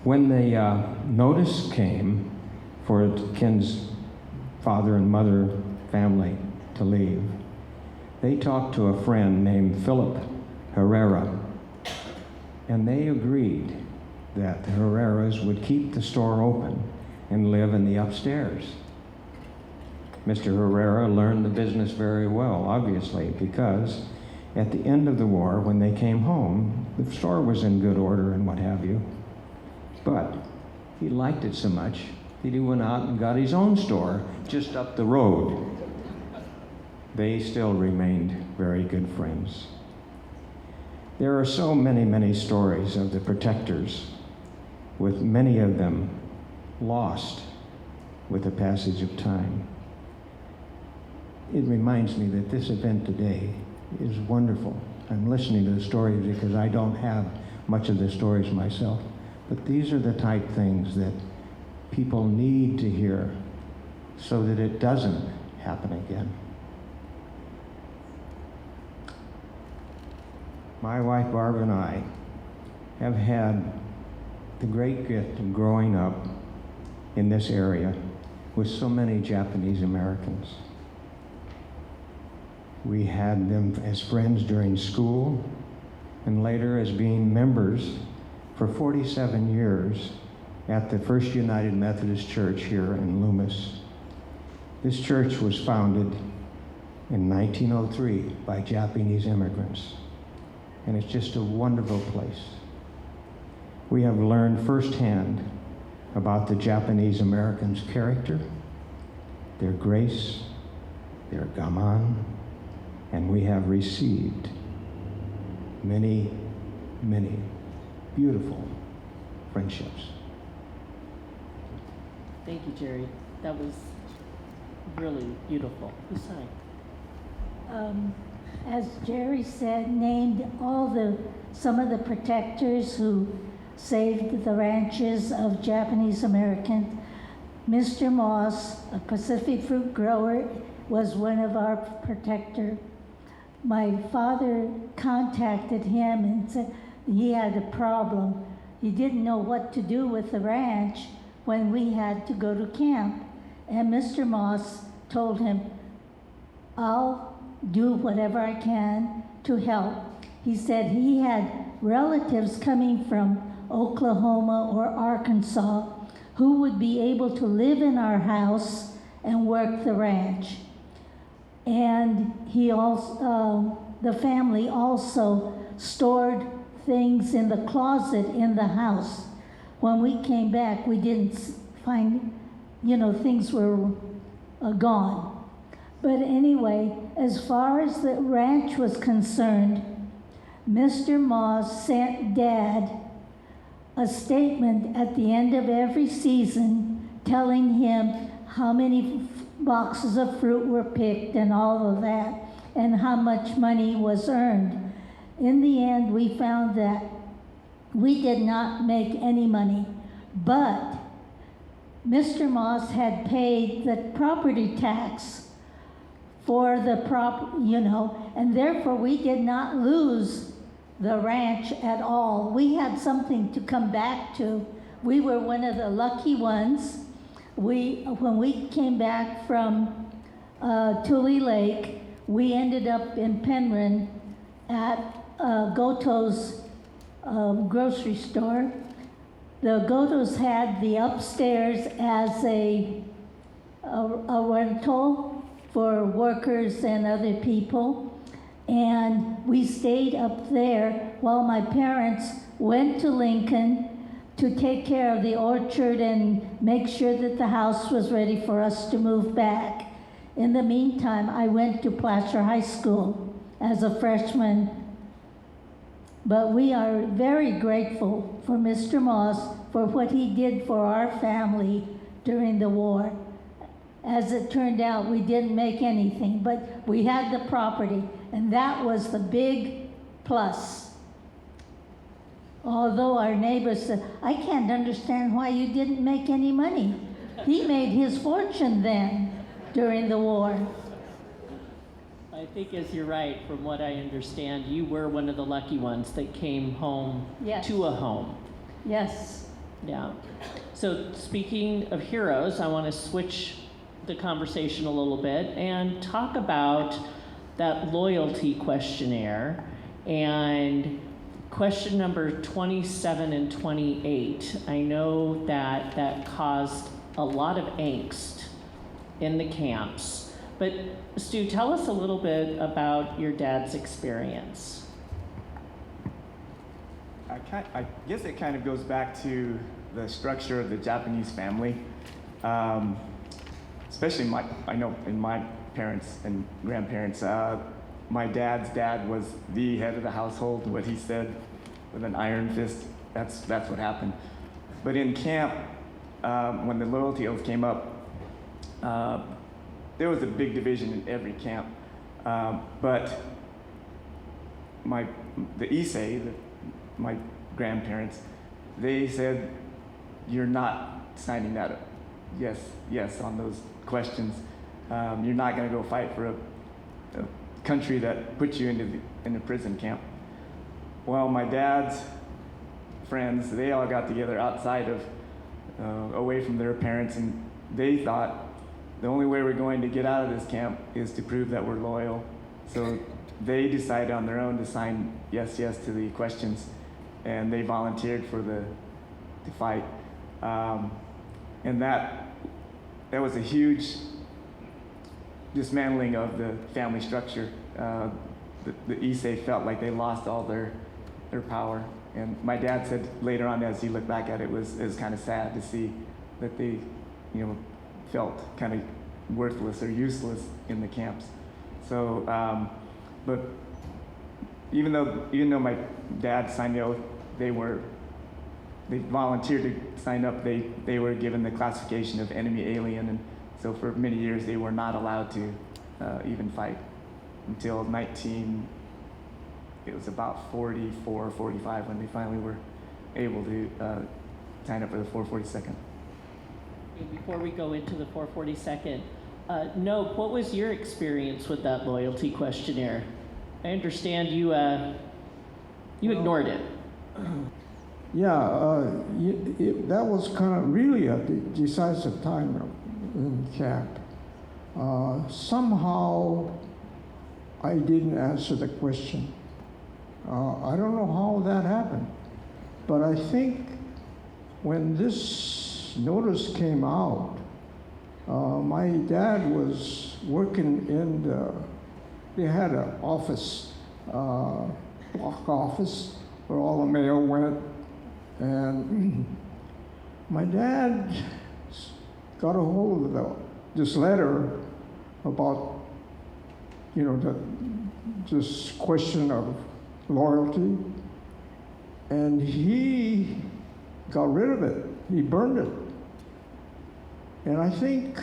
When the notice came for Ken's father and mother family to leave, they talked to a friend named Philip Herrera, and they agreed that the Herreras would keep the store open and live in the upstairs. Mr. Herrera learned the business very well, obviously, because at the end of the war, when they came home, the store was in good order and what have you. But he liked it so much that he went out and got his own store just up the road. They still remained very good friends. There are so many, many stories of the protectors, with many of them lost with the passage of time. It reminds me that this event today is wonderful. I'm listening to the stories because I don't have much of the stories myself. But these are the type things that people need to hear so that it doesn't happen again. My wife Barb and I have had the great gift of growing up in this area with so many Japanese Americans. We had them as friends during school and later as being members for 47 years at the First United Methodist Church here in Loomis. This church was founded in 1903 by Japanese immigrants, and it's just a wonderful place. We have learned firsthand about the Japanese Americans' character, their grace, their gaman, and we have received many, many beautiful friendships. Thank you, Jerry. That was really beautiful. Who sang? As Jerry said, named some of the protectors who saved the ranches of Japanese Americans. Mr. Moss, a Pacific fruit grower, was one of our protectors. My father contacted him and said he had a problem. He didn't know what to do with the ranch when we had to go to camp. And Mr. Moss told him, I'll do whatever I can to help. He said he had relatives coming from Oklahoma or Arkansas who would be able to live in our house and work the ranch. And he also, the family also stored things in the closet in the house. When we came back, we didn't find, things were gone. But anyway, as far as the ranch was concerned, Mr. Moss sent Dad a statement at the end of every season telling him how many boxes of fruit were picked and all of that, and how much money was earned. In the end, we found that we did not make any money, but Mr. Moss had paid the property tax for the and therefore we did not lose the ranch at all. We had something to come back to we were one of the lucky ones. When we came back from Tule Lake, we ended up in Penryn at Goto's grocery store. The Gotos had the upstairs as a rental for workers and other people. And we stayed up there while my parents went to Lincoln to take care of the orchard and make sure that the house was ready for us to move back. In the meantime, I went to Placer High School as a freshman. But we are very grateful for Mr. Moss for what he did for our family during the war. As it turned out, we didn't make anything, but we had the property, and that was the big plus. Although our neighbors said, I can't understand why you didn't make any money. He made his fortune then during the war. I think, as you're right, from what I understand, you were one of the lucky ones that came home Yes. to a home. Yes. Yeah. So speaking of heroes, I want to switch the conversation a little bit and talk about that loyalty questionnaire and question number 27 and 28. I know that that caused a lot of angst in the camps. But Stu, tell us a little bit about your dad's experience. I guess it kind of goes back to the structure of the Japanese family. Especially I know in my parents and grandparents, my dad's dad was the head of the household. What he said with an iron fist, that's what happened. But in camp, when the loyalty oath came up, there was a big division in every camp. But the Issei, my grandparents, they said, you're not signing that up. Yes, on those questions. You're not going to go fight for a country that put you in a prison camp. Well, my dad's friends, they all got together outside of, away from their parents, and they thought the only way we're going to get out of this camp is to prove that we're loyal. So they decided on their own to sign yes to the questions, and they volunteered to fight. And that was a huge dismantling of the family structure. The Issei felt like they lost all their power. And my dad said later on, as he looked back at it, it was kind of sad to see that they, felt kind of worthless or useless in the camps. So, but even though my dad signed the oath, they volunteered to sign up. They were given the classification of enemy alien, and so for many years they were not allowed to even fight until it was about 44 or 45 when they finally were able to sign up for the 442nd. Before we go into the 442nd, Nope, what was your experience with that loyalty questionnaire? I understand you ignored it. Yeah, that was kind of really a decisive time in camp. Somehow, I didn't answer the question. I don't know how that happened, but I think when this notice came out, my dad was working they had an office, block office, where all the mail went. And my dad got a hold of this letter about, this question of loyalty, and he got rid of it. He burned it. And I think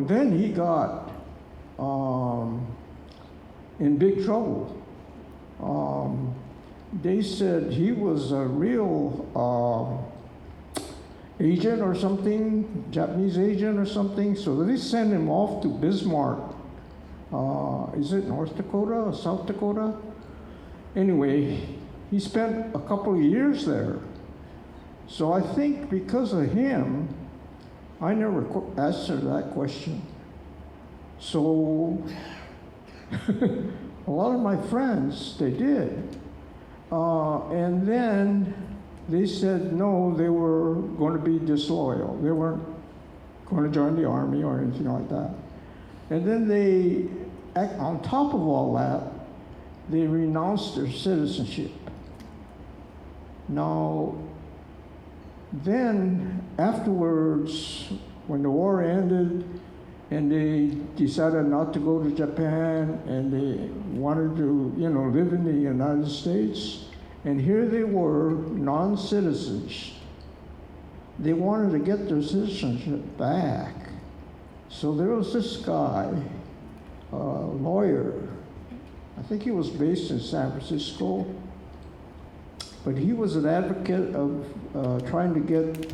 then he got in big trouble. They said he was a real agent or something, Japanese agent or something, so they sent him off to Bismarck. Is it North Dakota or South Dakota? Anyway, he spent a couple of years there. So I think because of him, I never answered that question. So a lot of my friends, they did. And then they said no, they were going to be disloyal. They weren't going to join the army or anything like that. And then they, on top of all that, they renounced their citizenship. Now, then afterwards, when the war ended and they decided not to go to Japan and they wanted to, live in the United States, and here they were, non-citizens. They wanted to get their citizenship back. So there was this guy, a lawyer, I think he was based in San Francisco, but he was an advocate of trying to get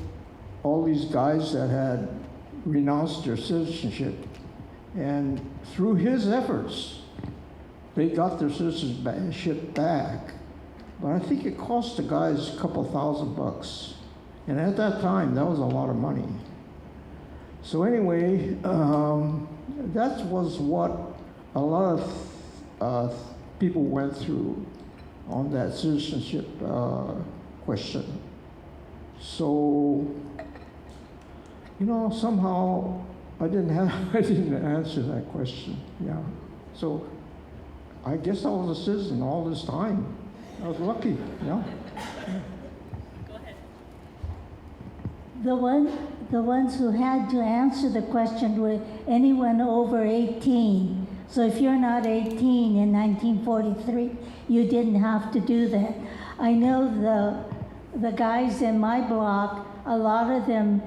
all these guys that had renounced their citizenship. And through his efforts, they got their citizenship back. But I think it cost the guys a couple $1,000. And at that time, that was a lot of money. So anyway, that was what a lot of people went through on that citizenship question. So, somehow I didn't answer that question. Yeah. So I guess I was a citizen all this time. I was lucky. Yeah. The ones who had to answer the question were anyone over 18. So if you're not 18 in 1943, you didn't have to do that. I know the guys in my block, a lot of them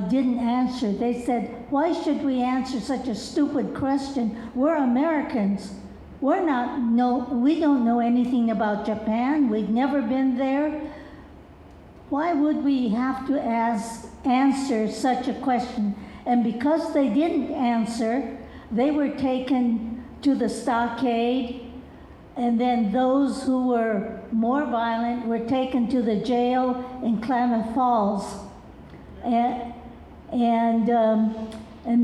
didn't answer. They said, why should we answer such a stupid question? We're Americans. We don't know anything about Japan. We've never been there. Why would we have to answer such a question? And because they didn't answer, they were taken to the stockade, and then those who were more violent were taken to the jail in Klamath Falls. And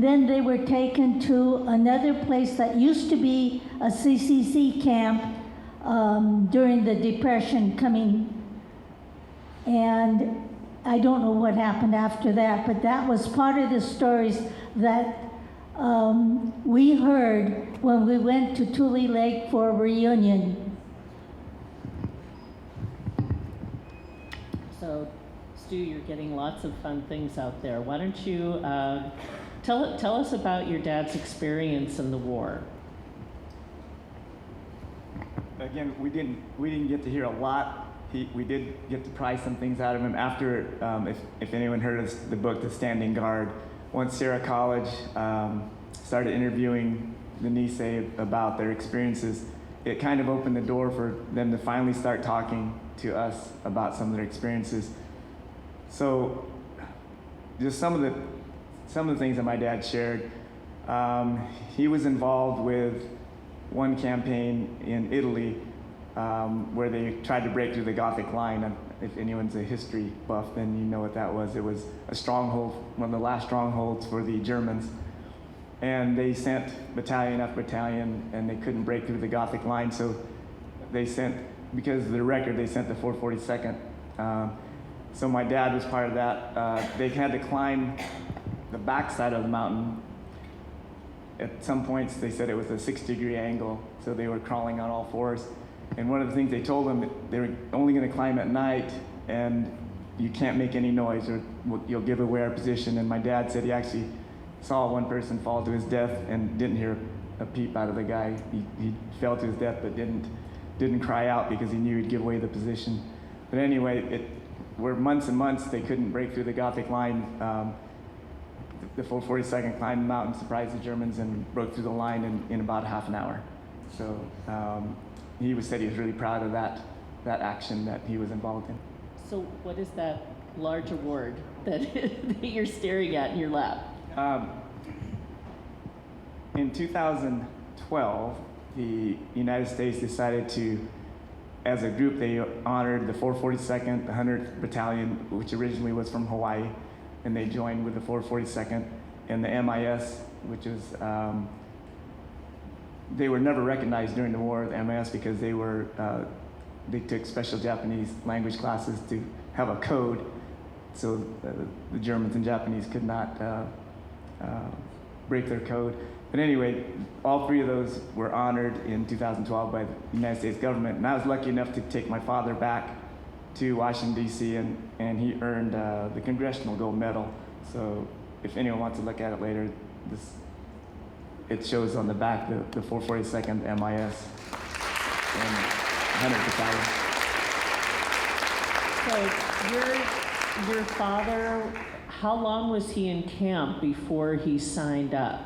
then they were taken to another place that used to be a CCC camp during the Depression coming. And I don't know what happened after that, but that was part of the stories that we heard when we went to Tule Lake for a reunion. So, Stu, you're getting lots of fun things out there. Why don't you tell us about your dad's experience in the war? Again, we didn't get to hear a lot. We did get to pry some things out of him after, if anyone heard of the book, The Standing Guard. Once Sierra College started interviewing the Nisei about their experiences, it kind of opened the door for them to finally start talking to us about some of their experiences. So just some of the things that my dad shared. He was involved with one campaign in Italy where they tried to break through the Gothic line. If anyone's a history buff, then you know what that was. It was a stronghold, one of the last strongholds for the Germans. And they sent battalion after battalion, and they couldn't break through the Gothic line, so they sent, because of the record, they sent the 442nd. So my dad was part of that. They had to climb the backside of the mountain. At some points, they said it was a 6-degree angle, so they were crawling on all fours. And one of the things they told them, they were only going to climb at night, and you can't make any noise or you'll give away our position. And my dad said he actually saw one person fall to his death and didn't hear a peep out of the guy. He fell to his death but didn't cry out because he knew he'd give away the position. But anyway, it were months and months they couldn't break through the Gothic line. The 442nd climbed the mountain, surprised the Germans, and broke through the line in about half an hour. So he said he was really proud of that action that he was involved in. So what is that large award that, that you're staring at in your lap? In 2012, the United States decided to as a group, they honored the 442nd, the 100th Battalion, which originally was from Hawaii, and they joined with the 442nd, and the MIS, which is, they were never recognized during the war, the MIS, because they took special Japanese language classes to have a code, so the Germans and Japanese could not break their code. But anyway, all three of those were honored in 2012 by the United States government. And I was lucky enough to take my father back to Washington, D.C., and he earned the Congressional Gold Medal. So if anyone wants to look at it later, it shows on the back the 442nd MIS and 100th Battalion. So your father, how long was he in camp before he signed up?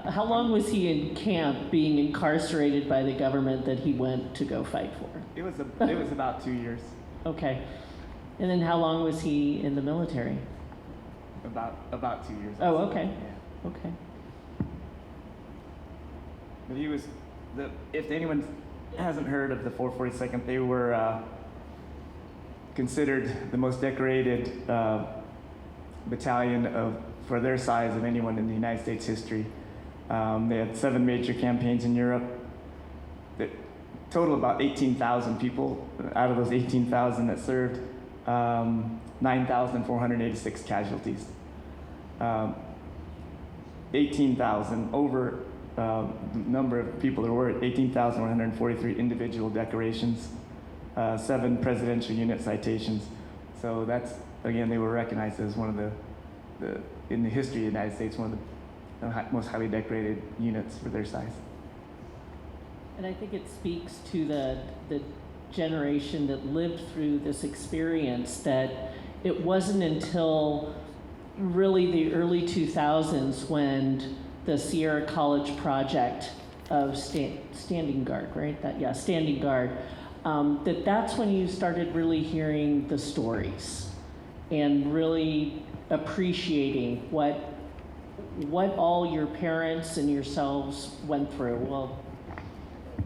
How long was he in camp being incarcerated by the government that he went to go fight for? It was about 2 years. Okay. And then how long was he in the military? About 2 years. Oh, okay. Yeah. Okay. But he was, if anyone hasn't heard of the 442nd, they were considered the most decorated battalion for their size of anyone in the United States history. They had 7 major campaigns in Europe that total about 18,000 people. Out of those 18,000 that served, 9,486 casualties. 18,000 over the number of people there were, 18,143 individual decorations, 7 presidential unit citations. So that's, again, they were recognized as one of the in the history of the United States, one of the most highly decorated units for their size. And I think it speaks to the generation that lived through this experience that it wasn't until really the early 2000s when the Sierra College project of Standing Guard, right? Standing Guard. That's when you started really hearing the stories and really appreciating what all your parents and yourselves went through. Well,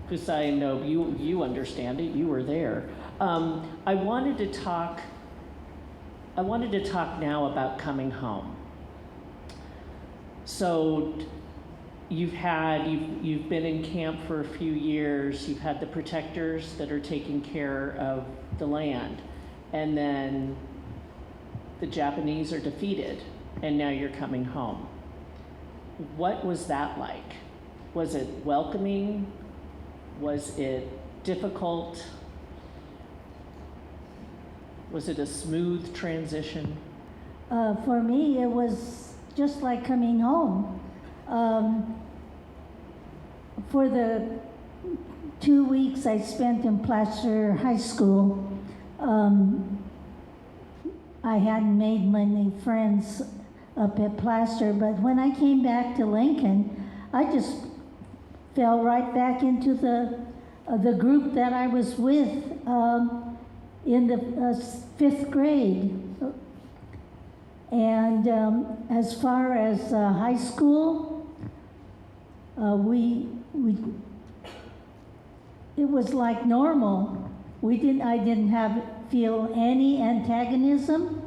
because I know you understand it, you were there. I wanted to talk now about coming home. So you've been in camp for a few years, you've had the protectors that are taking care of the land, and then the Japanese are defeated, and now you're coming home. What was that like? Was it welcoming? Was it difficult? Was it a smooth transition? For me, it was just like coming home. For the 2 weeks I spent in Placer High School, I hadn't made many friends up at Placer, but when I came back to Lincoln, I just fell right back into the group that I was with in the 5th grade. And as far as high school, it was like normal. I didn't feel any antagonism.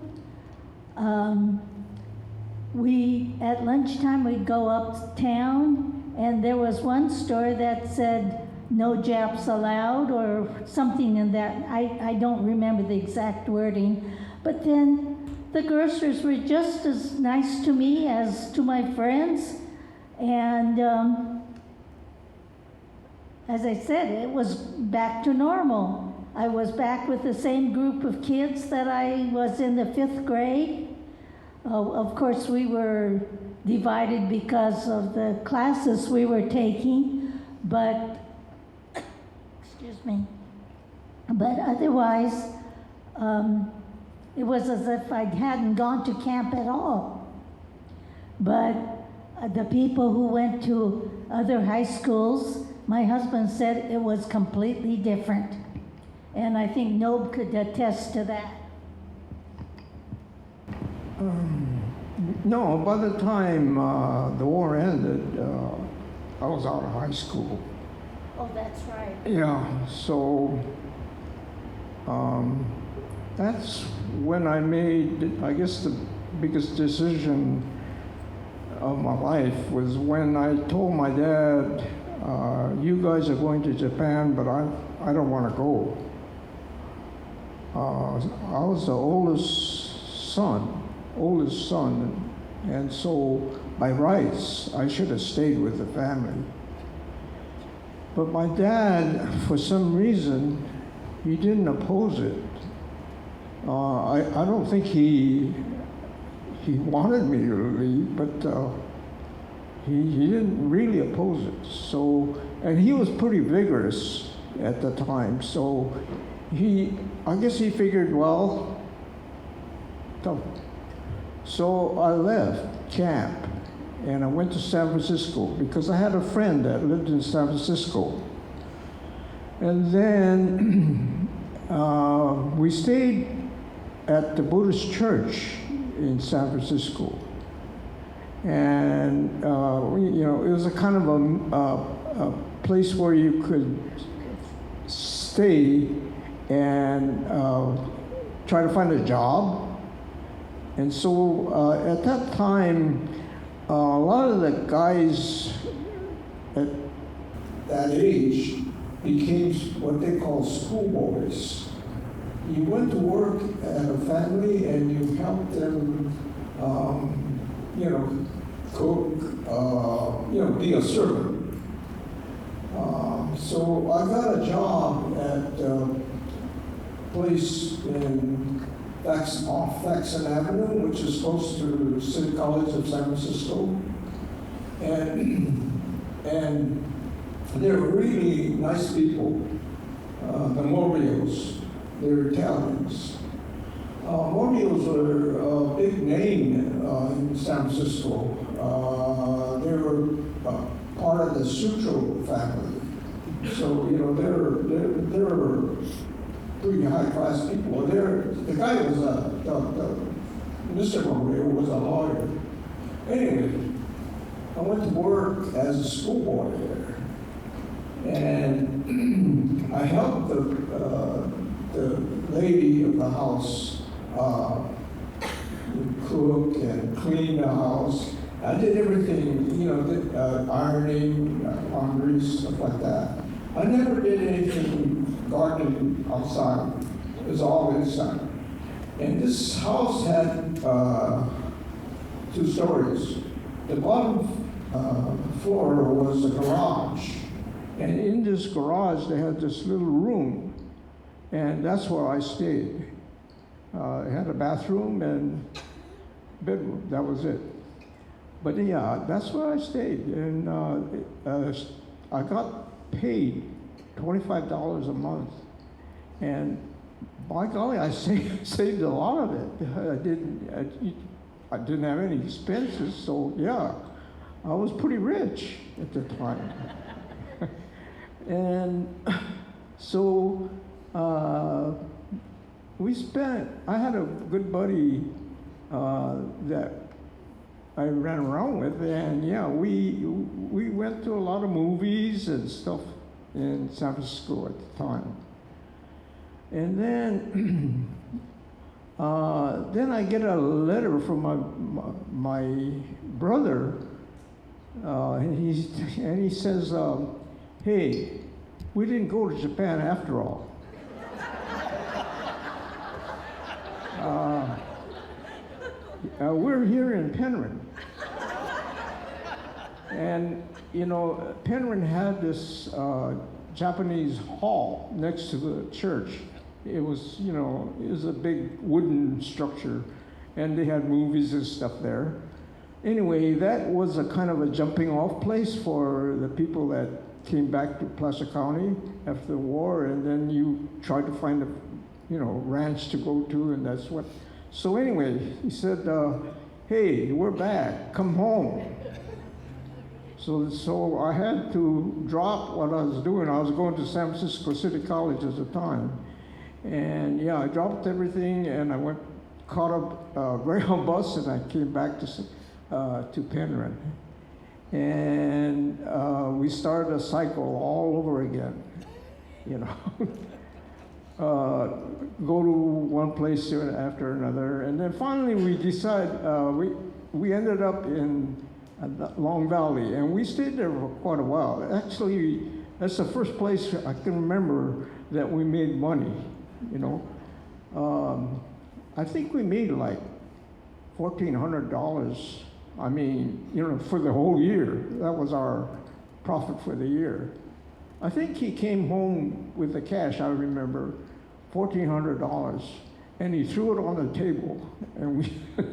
At lunchtime, we'd go uptown, and there was one store that said, "No Japs allowed," or something in that. I don't remember the exact wording. But then the grocers were just as nice to me as to my friends. And as I said, it was back to normal. I was back with the same group of kids that I was in the 5th grade. Of course, we were divided because of the classes we were taking, but, excuse me, but otherwise, it was as if I hadn't gone to camp at all. But the people who went to other high schools, my husband said it was completely different. And I think Nob could attest to that. No, by the time the war ended, I was out of high school. Oh, that's right. Yeah, so that's when I made, I guess, the biggest decision of my life was when I told my dad, you guys are going to Japan, but I don't want to go. I was the oldest son, and so by rights, I should have stayed with the family. But my dad, for some reason, he didn't oppose it. I don't think he wanted me to leave, but he didn't really oppose it. So, and he was pretty vigorous at the time. So I guess he figured, well, so I left camp and I went to San Francisco because I had a friend that lived in San Francisco. And then we stayed at the Buddhist church in San Francisco. And, it was a kind of a place where you could stay and try to find a job. And so at that time, a lot of the guys at that age became what they call schoolboys. You went to work at a family and you helped them, cook, be a servant. So I got a job at a place off Faxon Avenue, which is close to City College of San Francisco. And they're really nice people, the Morios. They're Italians. Morios were a big name in San Francisco. They were part of the Sutro family. So, they're pretty high-class people. The guy was Mr. Morio was a lawyer. Anyway, I went to work as a schoolboy there. And I helped the lady of the house cook and clean the house. I did everything, ironing, laundry, stuff like that. I never did anything gardening outside. It was all inside. And this house had 2 stories. The bottom floor was a garage. And in this garage, they had this little room. And that's where I stayed. It had a bathroom and bedroom. That was it. But yeah, that's where I stayed. And I got paid $25 a month. And by golly, I saved a lot of it. I didn't have any expenses, so yeah, I was pretty rich at the time. And so I had a good buddy that I ran around with, and yeah, we went to a lot of movies and stuff in San Francisco at the time. And then I get a letter from my brother, and he says, hey, we didn't go to Japan after all. We're here in Penryn. And, Penryn had this Japanese hall next to the church. It was, it was a big wooden structure, and they had movies and stuff there. Anyway, that was a kind of a jumping off place for the people that came back to Placer County after the war, and then you tried to find a, ranch to go to, and that's what. So anyway, he said, hey, we're back, come home. So I had to drop what I was doing. I was going to San Francisco City College at the time. And yeah, I dropped everything and I caught a Greyhound bus and I came back to Penryn. And we started a cycle all over again, you know. Go to one place after another, and then finally we decided, we ended up in Long Valley, and we stayed there for quite a while. Actually, that's the first place I can remember that we made money, you know. I think we made like $1,400. I mean, you know, for the whole year. That was our profit for the year. I think he came home with the cash, I remember, $1,400, and he threw it on the table, and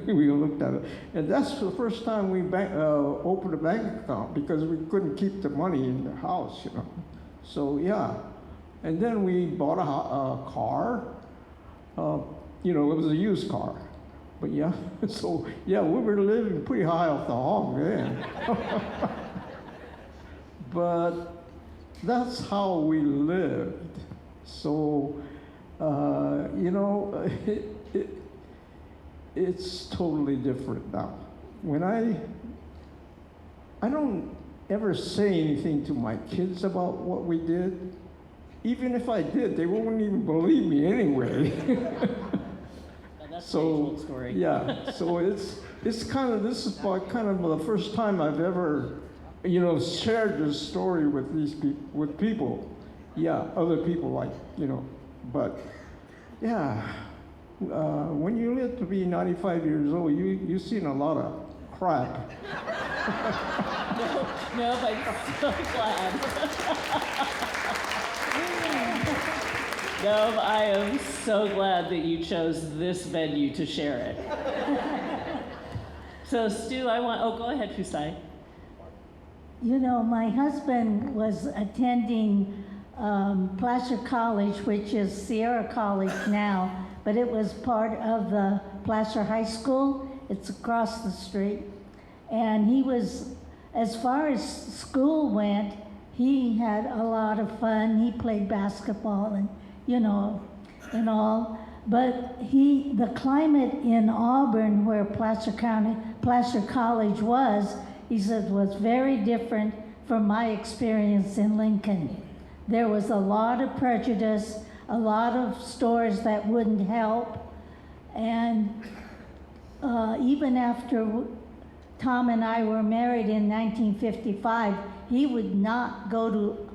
we looked at it. And that's the first time we opened a bank account, because we couldn't keep the money in the house, you know. So, yeah. And then we bought a car. You know, it was a used car. But yeah, so yeah, we were living pretty high off the hog then. But that's how we lived. So, you know, it's totally different now. When I don't ever say anything to my kids about what we did. Even if I did, they wouldn't even believe me anyway. That's an age-old story. Yeah, so it's kind of, this is kind of the first time I've ever, you know, shared this story with these people, yeah, other people, like, you know, but yeah, when you live to be 95 years old, you've seen a lot of crap. No, I'm so glad. No, I am so glad that you chose this venue to share it. So, Stu, go ahead, Fusai. You know, my husband was attending Placer College, which is Sierra College now, but it was part of the Placer High School. It's across the street. And he was, as far as school went, he had a lot of fun. He played basketball and, you know, and all. But the climate in Auburn, where Placer College was, he said, was very different from my experience in Lincoln. There was a lot of prejudice, a lot of stores that wouldn't help. And even after Tom and I were married in 1955, he would not go to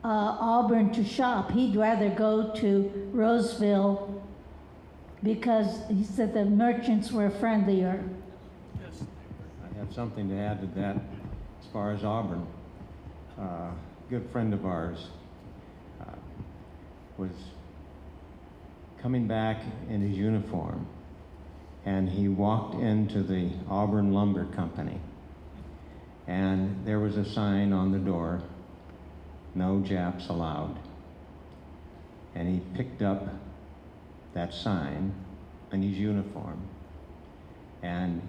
Auburn to shop. He'd rather go to Roseville because he said the merchants were friendlier. I have something to add to that as far as Auburn. A good friend of ours was coming back in his uniform, and he walked into the Auburn Lumber Company, and there was a sign on the door, "No Japs allowed." And he picked up that sign in his uniform, and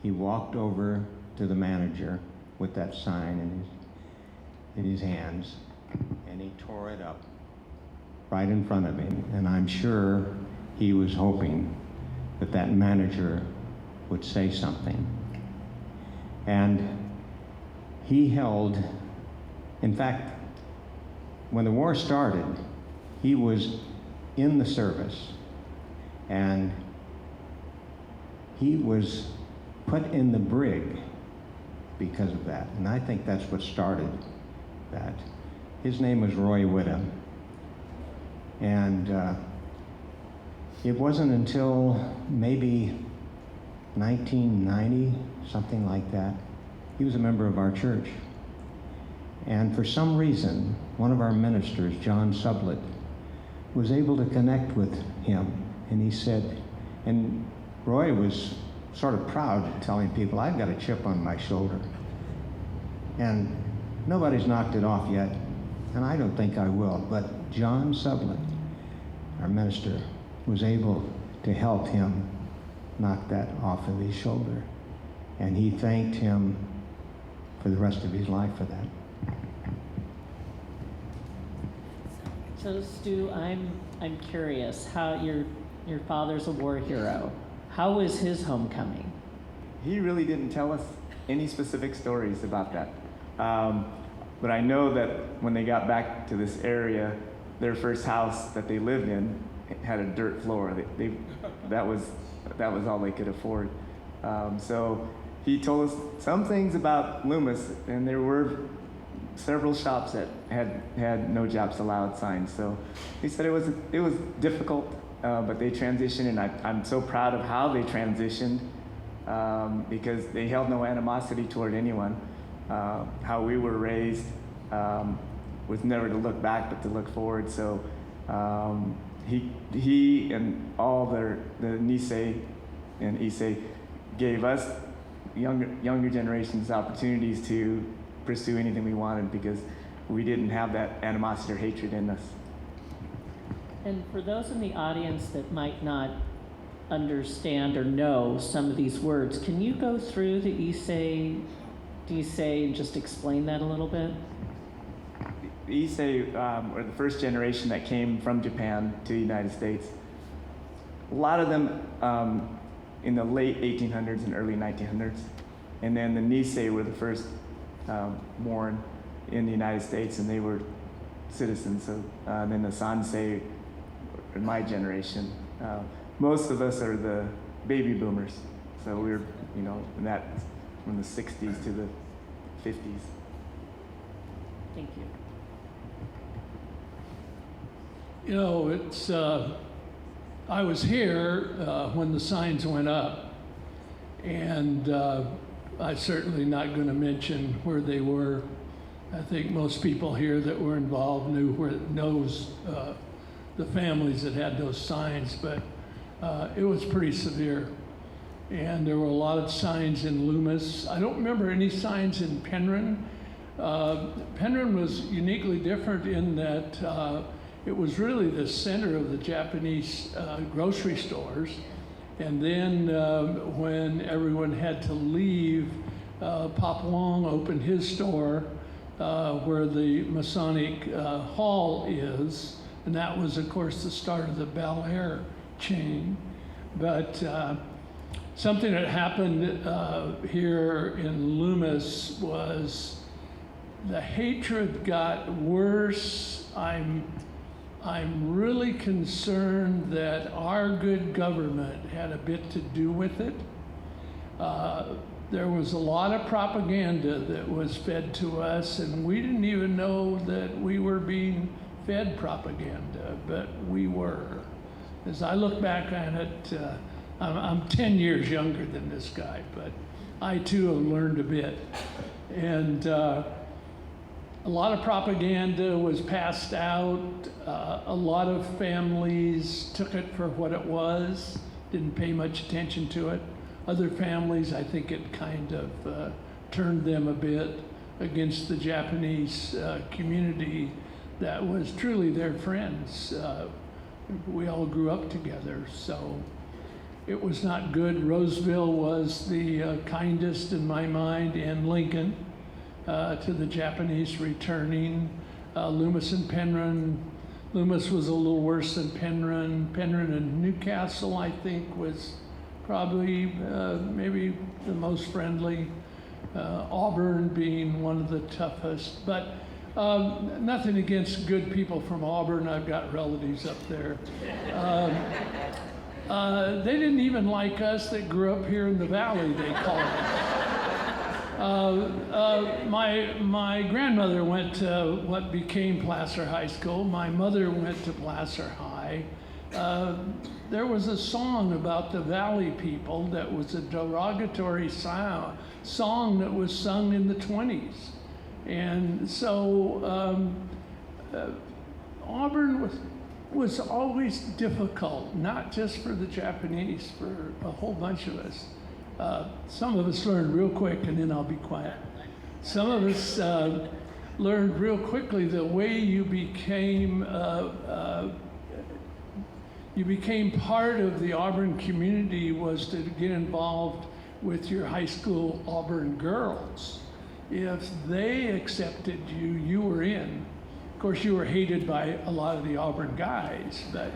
he walked over to the manager with that sign in his hands, and he tore it up right in front of him. And I'm sure he was hoping that that manager would say something. And he held, in fact, when the war started, he was in the service, and he was put in the brig because of that. And I think that's what started that. His name was Roy Whitta. And it wasn't until maybe 1990, something like that, he was a member of our church. And for some reason, one of our ministers, John Sublett, was able to connect with him. And he said, and Roy was sort of proud, telling people, "I've got a chip on my shoulder. And nobody's knocked it off yet, and I don't think I will." But John Sublett, our minister, was able to help him knock that off of his shoulder. And he thanked him for the rest of his life for that. So, Stu, I'm curious how your father's a war hero. How was his homecoming? He really didn't tell us any specific stories about that. But I know that when they got back to this area, their first house that they lived in had a dirt floor. That was all they could afford. So he told us some things about Loomis, and there were several shops that had no jobs allowed signs. So he said it was difficult, but they transitioned, and I'm so proud of how they transitioned, because they held no animosity toward anyone. How we were raised was never to look back, but to look forward. So he and all the Nisei and Issei gave us younger generations opportunities to pursue anything we wanted, because we didn't have that animosity or hatred in us. And for those in the audience that might not understand or know some of these words, can you go through the Issei, Nisei, and just explain that a little bit? The Issei were the first generation that came from Japan to the United States. A lot of them in the late 1800s and early 1900s. And then the Nisei were the first born in the United States, and they were citizens. So then the Sansei, in my generation, most of us are the baby boomers. So we're, in that from the 60s to the 50s. Thank you. It's, I was here when the signs went up, and I'm certainly not going to mention where they were. I think most people here that were involved knows the families that had those signs, but it was pretty severe. And there were a lot of signs in Loomis. I don't remember any signs in Penryn. Penryn was uniquely different in that it was really the center of the Japanese grocery stores. And then when everyone had to leave, Pop Wong opened his store where the Masonic Hall is. And that was, of course, the start of the Bel Air chain. But something that happened here in Loomis was the hatred got worse. I'm really concerned that our good government had a bit to do with it. There was a lot of propaganda that was fed to us, and we didn't even know that we were being fed propaganda, but we were. As I look back on it, I'm 10 years younger than this guy, but I too have learned a bit. And a lot of propaganda was passed out. A lot of families took it for what it was, didn't pay much attention to it. Other families, I think it kind of turned them a bit against the Japanese community that was truly their friends. We all grew up together, so it was not good. Roseville was the kindest in my mind, and Lincoln. To the Japanese returning. Loomis and Penryn. Loomis was a little worse than Penryn. Penryn and Newcastle, I think, was probably maybe the most friendly. Auburn being one of the toughest. But nothing against good people from Auburn. I've got relatives up there. They didn't even like us that grew up here in the valley, they called us. My grandmother went to what became Placer High School. My mother went to Placer High. There was a song about the Valley people that was a derogatory song that was sung in the 20s. And so Auburn was always difficult, not just for the Japanese, for a whole bunch of us. Some of us learned real quick, and then I'll be quiet. Some of us learned real quickly the way you became part of the Auburn community was to get involved with your high school Auburn girls. If they accepted you, you were in. Of course, you were hated by a lot of the Auburn guys, but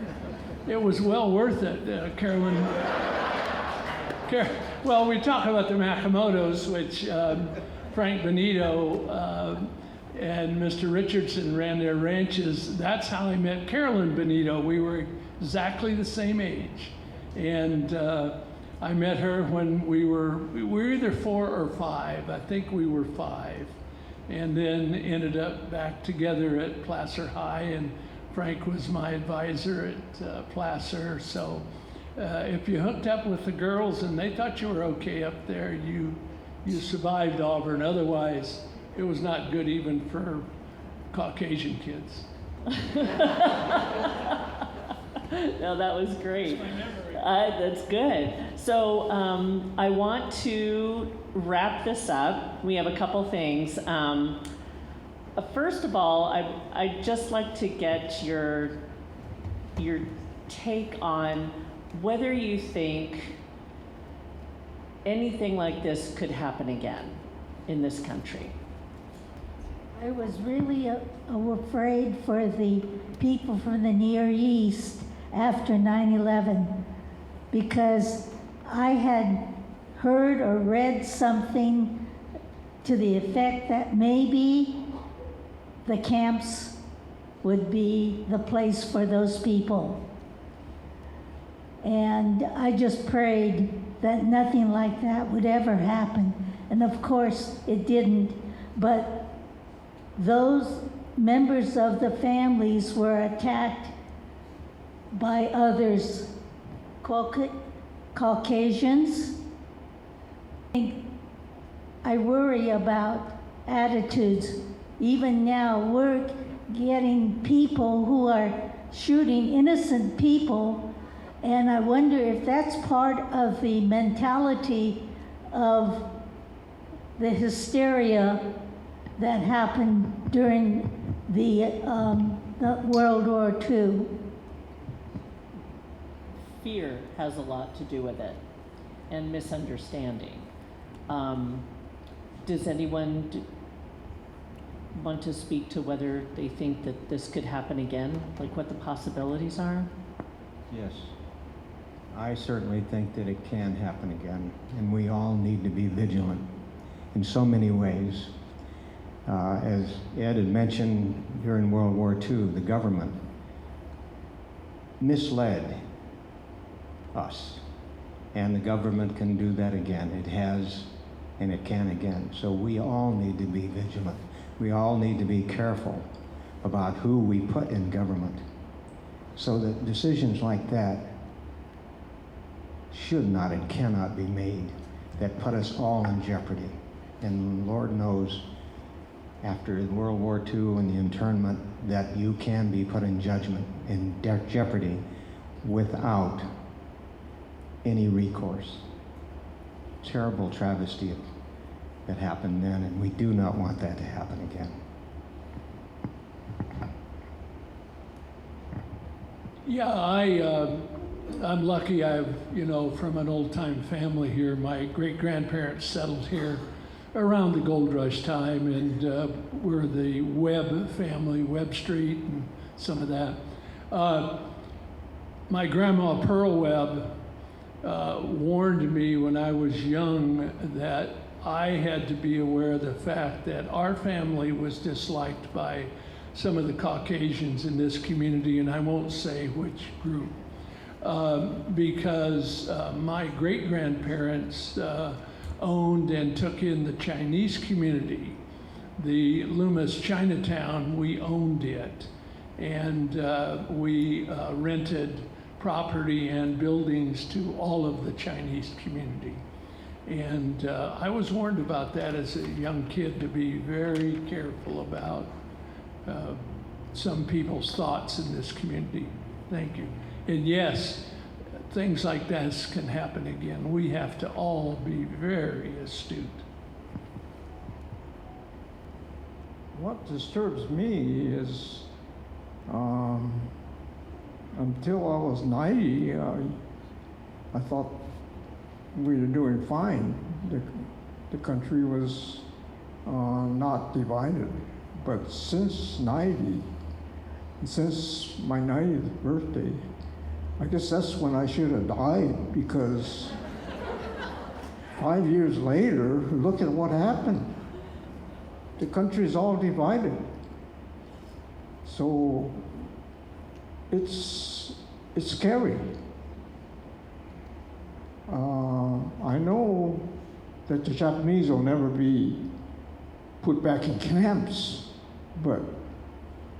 it was well worth it. Well, we talk about the Makamotos, which Frank Benito and Mr. Richardson ran their ranches. That's how I met Carolyn Benito. We were exactly the same age. And I met her when we were either 4 or 5. I think we were 5. And then ended up back together at Placer High, and Frank was my advisor at Placer. So if you hooked up with the girls and they thought you were okay up there, you survived Auburn. Otherwise, it was not good even for Caucasian kids. No, that was great. That's good. So I want to wrap this up. We have a couple things. First of all, I'd just like to get your take on whether you think anything like this could happen again in this country. I was really afraid for the people from the Near East after 9/11 because I had heard or read something to the effect that maybe the camps would be the place for those people. And I just prayed that nothing like that would ever happen. And of course, it didn't. But those members of the families were attacked by others, Caucasians. I worry about attitudes. Even now, we're getting people who are shooting innocent people, and I wonder if that's part of the mentality of the hysteria that happened during the World War II. Fear has a lot to do with it, and misunderstanding. Does anyone want to speak to whether they think that this could happen again, like what the possibilities are? Yes. I certainly think that it can happen again, and we all need to be vigilant in so many ways. As Ed had mentioned, during World War II, the government misled us, and the government can do that again. It has, and it can again. So we all need to be vigilant. We all need to be careful about who we put in government, so that decisions like that should not and cannot be made that put us all in jeopardy. And Lord knows, after World War II and the internment, that you can be put in jeopardy without any recourse. Terrible travesty that happened then, and we do not want that to happen again. Yeah, I'm lucky. I've, from an old-time family here. My great-grandparents settled here around the gold rush time, and we're the Webb family, Webb Street and some of that. My grandma Pearl Webb warned me when I was young that I had to be aware of the fact that our family was disliked by some of the Caucasians in this community, and I won't say which group, because my great-grandparents owned and took in the Chinese community. The Loomis Chinatown, we owned it, and we rented property and buildings to all of the Chinese community. And I was warned about that as a young kid, to be very careful about some people's thoughts in this community. Thank you. And yes, things like this can happen again. We have to all be very astute. What disturbs me is until I was 90, I thought we were doing fine. The country was not divided. But since 90, since my 90th birthday, I guess that's when I should have died, because 5 years later, look at what happened. The country's all divided. So it's scary. I know that the Japanese will never be put back in camps, but,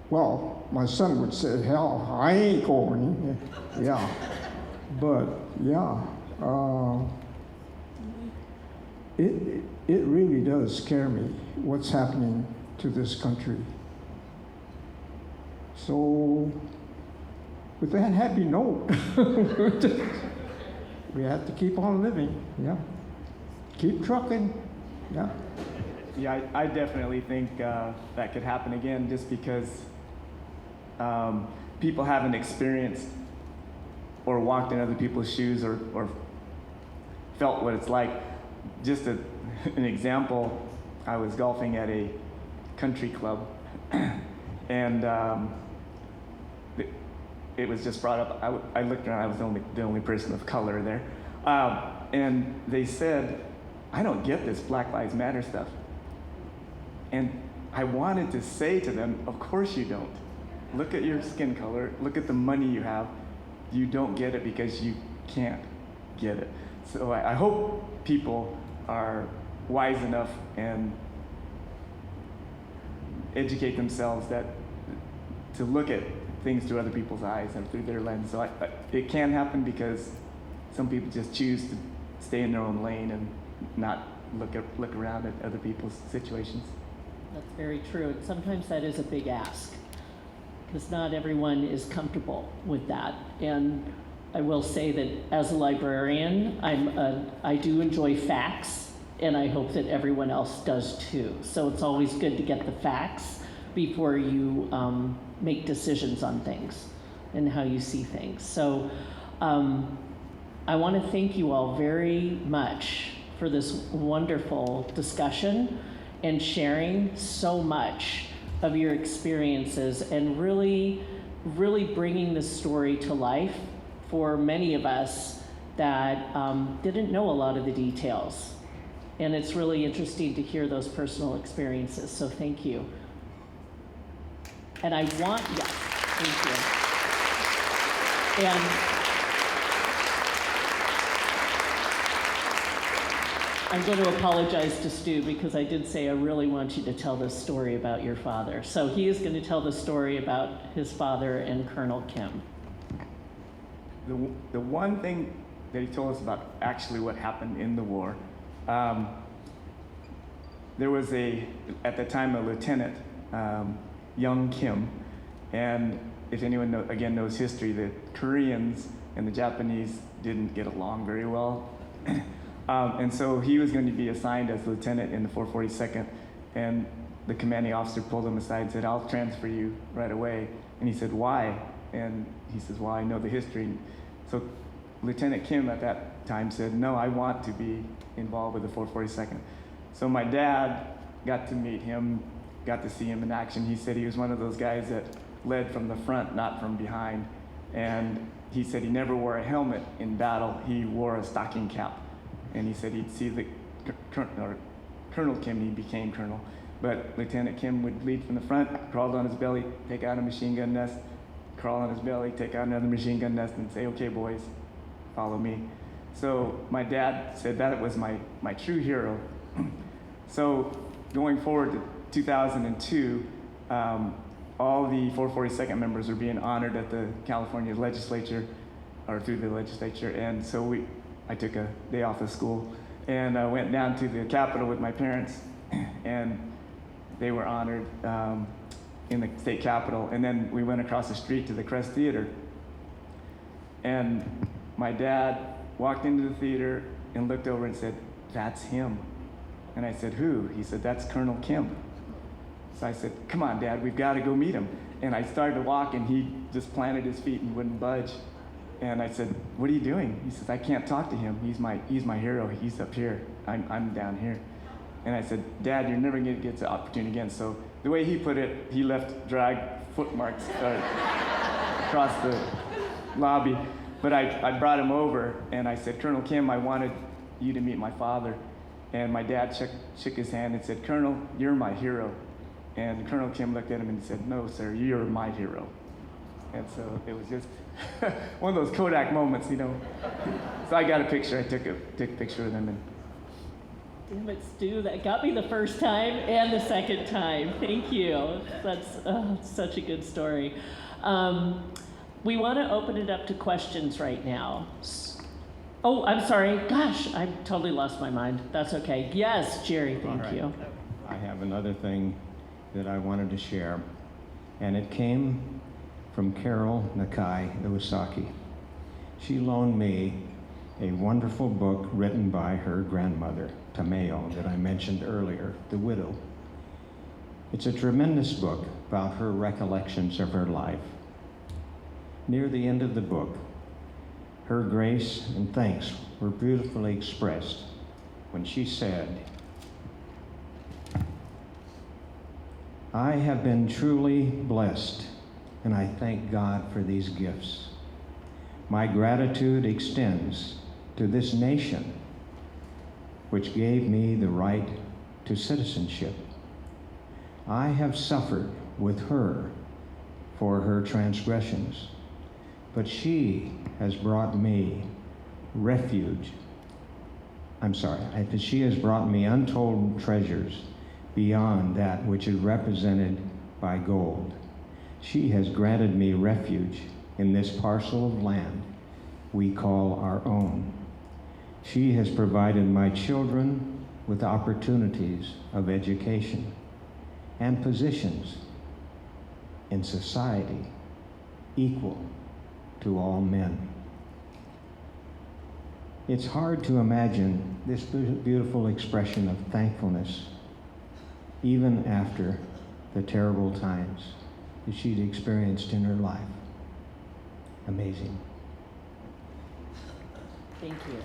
well, my son would say, hell, I ain't going. Yeah, but yeah, it really does scare me what's happening to this country. So, with that happy note, we have to keep on living. Yeah, keep trucking. Yeah. Yeah, I definitely think that could happen again, just because people haven't experienced or walked in other people's shoes or felt what it's like. Just an example, I was golfing at a country club, and it was just brought up. I looked around, I was the only person of color there, and they said, I don't get this Black Lives Matter stuff. And I wanted to say to them, of course you don't. Look at your skin color, look at the money you have. You don't get it because you can't get it. So I hope people are wise enough and educate themselves to look at things through other people's eyes and through their lens. So it can happen because some people just choose to stay in their own lane and not look around at other people's situations. That's very true. And sometimes that is a big ask, because not everyone is comfortable with that. And I will say that as a librarian, I do enjoy facts, and I hope that everyone else does too. So it's always good to get the facts before you make decisions on things and how you see things. So I want to thank you all very much for this wonderful discussion and sharing so much of your experiences and really, really bringing this story to life for many of us that didn't know a lot of the details. And it's really interesting to hear those personal experiences, so thank you. And yes, thank you. And I'm going to apologize to Stu, because I did say I really want you to tell this story about your father. So he is going to tell the story about his father and Colonel Kim. The one thing that he told us about actually what happened in the war, there was at the time, a lieutenant, young Kim, and if anyone knows history, the Koreans and the Japanese didn't get along very well. And so he was going to be assigned as lieutenant in the 442nd, and the commanding officer pulled him aside and said, I'll transfer you right away. And he said, why? And he says, well, I know the history. So Lieutenant Kim at that time said, no, I want to be involved with the 442nd. So my dad got to meet him, got to see him in action. He said he was one of those guys that led from the front, not from behind. And he said he never wore a helmet in battle. He wore a stocking cap. And he said he'd see Colonel Kim, he became colonel, but Lieutenant Kim would lead from the front, crawled on his belly, take out a machine gun nest, crawl on his belly, take out another machine gun nest, and say, okay, boys, follow me. So my dad said that was my true hero. So going forward to 2002, all the 442nd members are being honored at the California legislature, or through the legislature, and so I took a day off of school and I went down to the Capitol with my parents, and they were honored in the state Capitol. And then we went across the street to the Crest Theater. And my dad walked into the theater and looked over and said, that's him. And I said, who? He said, that's Colonel Kim. So I said, come on, Dad, we've got to go meet him. And I started to walk, and he just planted his feet and wouldn't budge. And I said, what are you doing? He says, I can't talk to him. He's my hero. He's up here. I'm down here. And I said, Dad, you're never going to get the opportunity again. So the way he put it, he left drag foot marks across the lobby. But I brought him over, and I said, Colonel Kim, I wanted you to meet my father. And my dad shook his hand and said, Colonel, you're my hero. And Colonel Kim looked at him and said, no, sir, you're my hero. And so it was just one of those Kodak moments, you know. So I got a picture. I took a picture of them. And Damn it, Stu, that got me the first time and the second time. Thank you. That's such a good story. We want to open it up to questions right now. Oh, I'm sorry. Gosh, I totally lost my mind. That's okay. Yes, Jerry, thank you. I have another thing that I wanted to share, and it came from Carol Nakai Iwasaki. She loaned me a wonderful book written by her grandmother, Tameo, that I mentioned earlier, The Widow. It's a tremendous book about her recollections of her life. Near the end of the book, her grace and thanks were beautifully expressed when she said, I have been truly blessed, and I thank God for these gifts. My gratitude extends to this nation, which gave me the right to citizenship. I have suffered with her for her transgressions, but she has brought me she has brought me untold treasures beyond that which is represented by gold. She has granted me refuge in this parcel of land we call our own. She has provided my children with opportunities of education and positions in society equal to all men. It's hard to imagine this beautiful expression of thankfulness even after the terrible times that she'd experienced in her life. Amazing. Thank you.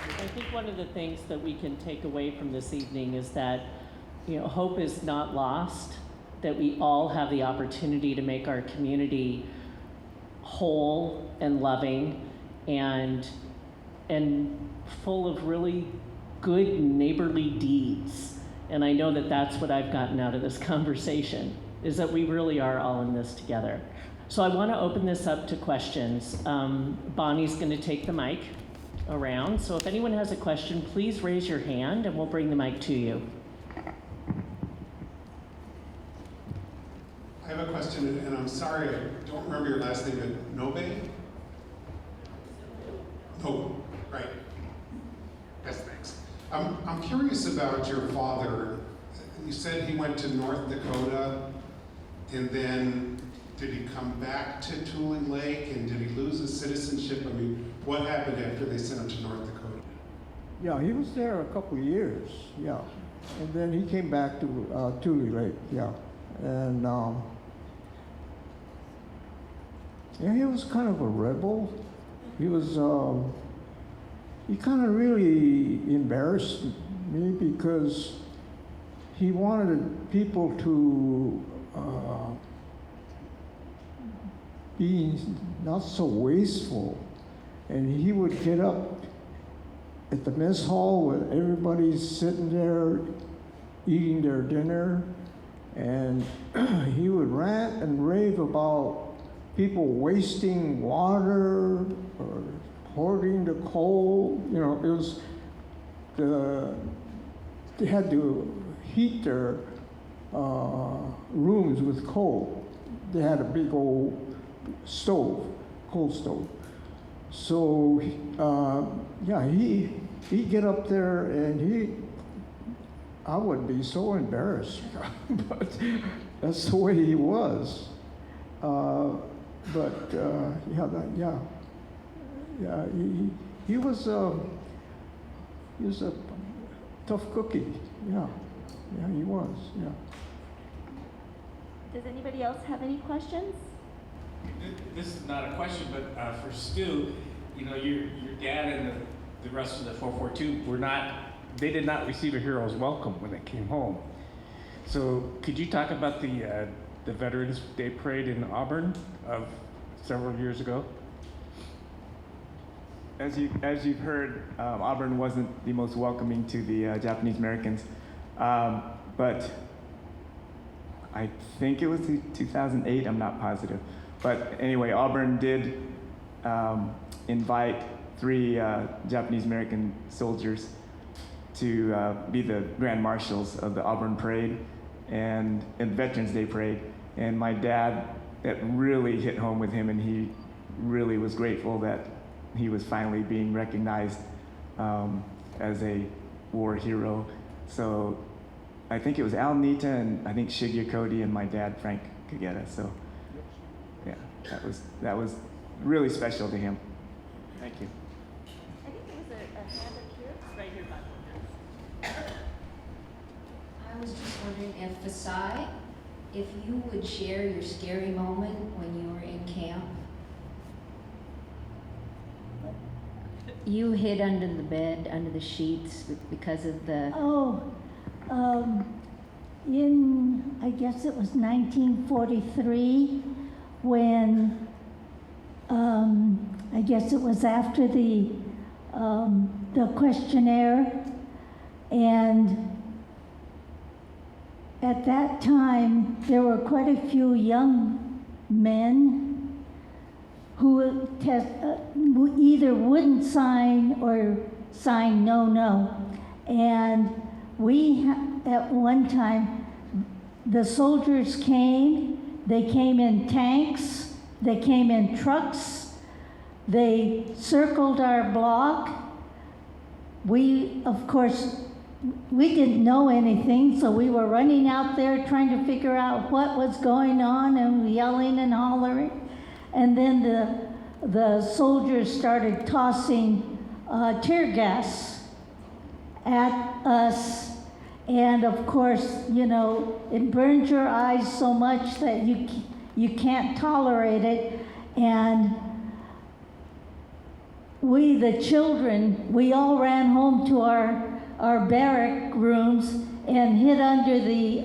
I think one of the things that we can take away from this evening is that, hope is not lost, that we all have the opportunity to make our community whole and loving and full of really good neighborly deeds. And I know that that's what I've gotten out of this conversation, is that we really are all in this together. So I want to open this up to questions. Bonnie's going to take the mic around. So if anyone has a question, please raise your hand and we'll bring the mic to you. I have a question, and I'm sorry, I don't remember your last name, but Nobe? No, right. Yes, thanks. I'm curious about your father. You said he went to North Dakota, and then did he come back to Tooling Lake, and did he lose his citizenship? I mean, what happened after they sent him to North Dakota? Yeah, he was there a couple of years, yeah. And then he came back to Tule Lake, yeah. And yeah, he was kind of a rebel. He was, he kind of really embarrassed me because he wanted people to be not so wasteful. And he would get up at the mess hall with everybody sitting there eating their dinner, and he would rant and rave about people wasting water or hoarding the coal. You know, it was they had to heat their rooms with coal. They had a big old stove, coal stove. So yeah, he'd get up there and I would be so embarrassed, but that's the way he was. He was a tough cookie. Yeah, he was. Yeah. Does anybody else have any questions? This is not a question, but for Stu, your dad and the rest of the 442 they did not receive a hero's welcome when they came home. So could you talk about the Veterans Day Parade in Auburn of several years ago? as you've heard, Auburn wasn't the most welcoming to the Japanese Americans, but I think it was 2008. I'm not positive, but anyway, Auburn did invite 3 Japanese American soldiers to be the Grand Marshals of the Auburn Parade and Veterans Day Parade. And my dad, that really hit home with him, and he really was grateful that he was finally being recognized as a war hero. So I think it was Al Nita and I think Shigeru Cody and my dad, Frank Kageta. So yeah, that was really special to him. Thank you. I think there was a hand up here. It's right here, I was just wondering if Fasai, if you would share your scary moment when you were in camp. You hid under the bed, under the sheets because of the... I guess it was 1943 when, I guess it was after the questionnaire, and at that time there were quite a few young men who either wouldn't sign or sign no. And at one time, the soldiers came, they came in tanks, they came in trucks, they circled our block. We, of course, we didn't know anything, so we were running out there trying to figure out what was going on and yelling and hollering. And then the soldiers started tossing tear gas at us. And of course, it burns your eyes so much that you can't tolerate it. And we, the children, we all ran home to our barrack rooms and hid under the,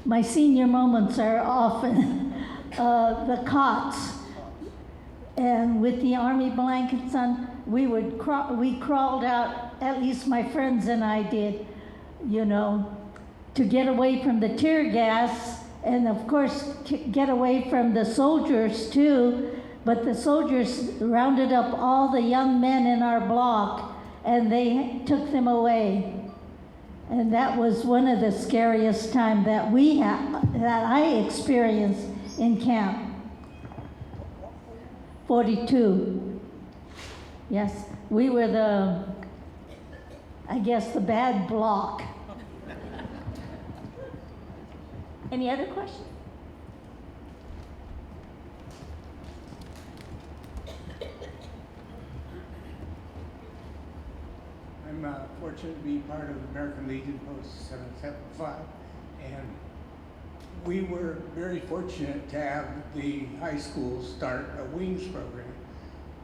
my senior moments are often the cots. And with the army blankets on, we crawled out, at least my friends and I did, to get away from the tear gas, and of course get away from the soldiers too. But the soldiers rounded up all the young men in our block and they took them away. And that was one of the scariest times that I experienced in camp. 42. Yes, we were the bad block. Any other questions? I'm fortunate to be part of the American Legion Post 775, and we were very fortunate to have the high school start a WINGS program,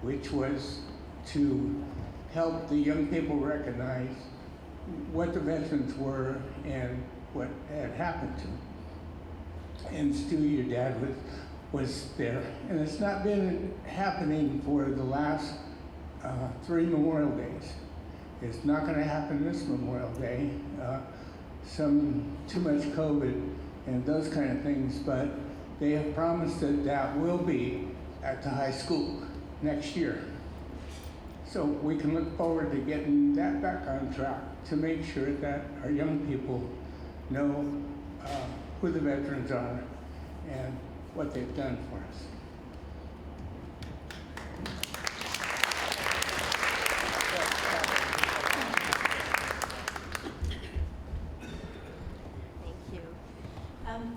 which was to help the young people recognize what the veterans were and what had happened to them. And Stu, your dad, was there. And it's not been happening for the last 3 Memorial Days. It's not going to happen this Memorial Day. Too much COVID and those kind of things, but they have promised that will be at the high school next year. So we can look forward to getting that back on track to make sure that our young people know who the veterans are and what they've done for us.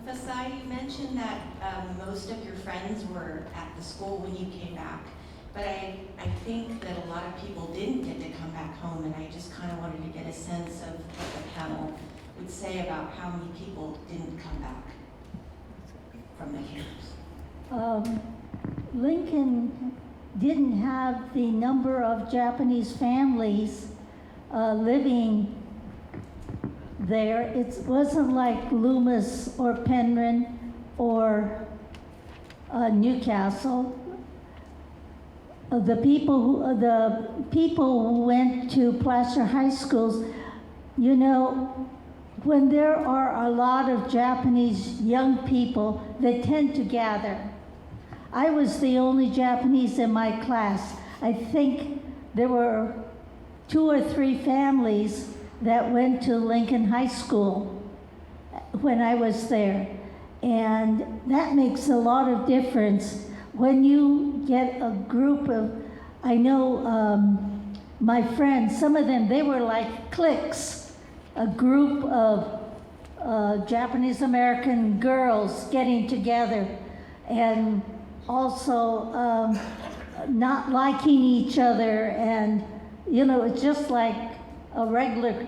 Fasai, you mentioned that most of your friends were at the school when you came back, but I think that a lot of people didn't get to come back home, and I just kind of wanted to get a sense of what the panel would say about how many people didn't come back from the camps. Lincoln didn't have the number of Japanese families living there. It wasn't like Loomis or Penryn or Newcastle. the people who went to Placer High Schools, you know, when there are a lot of Japanese young people, they tend to gather. I was the only Japanese in my class. I think there were 2 or 3 families that went to Lincoln High School when I was there. And that makes a lot of difference. When you get a group of, I know my friends, some of them, they were like cliques, a group of Japanese American girls getting together and also not liking each other, and you know, it's just like a regular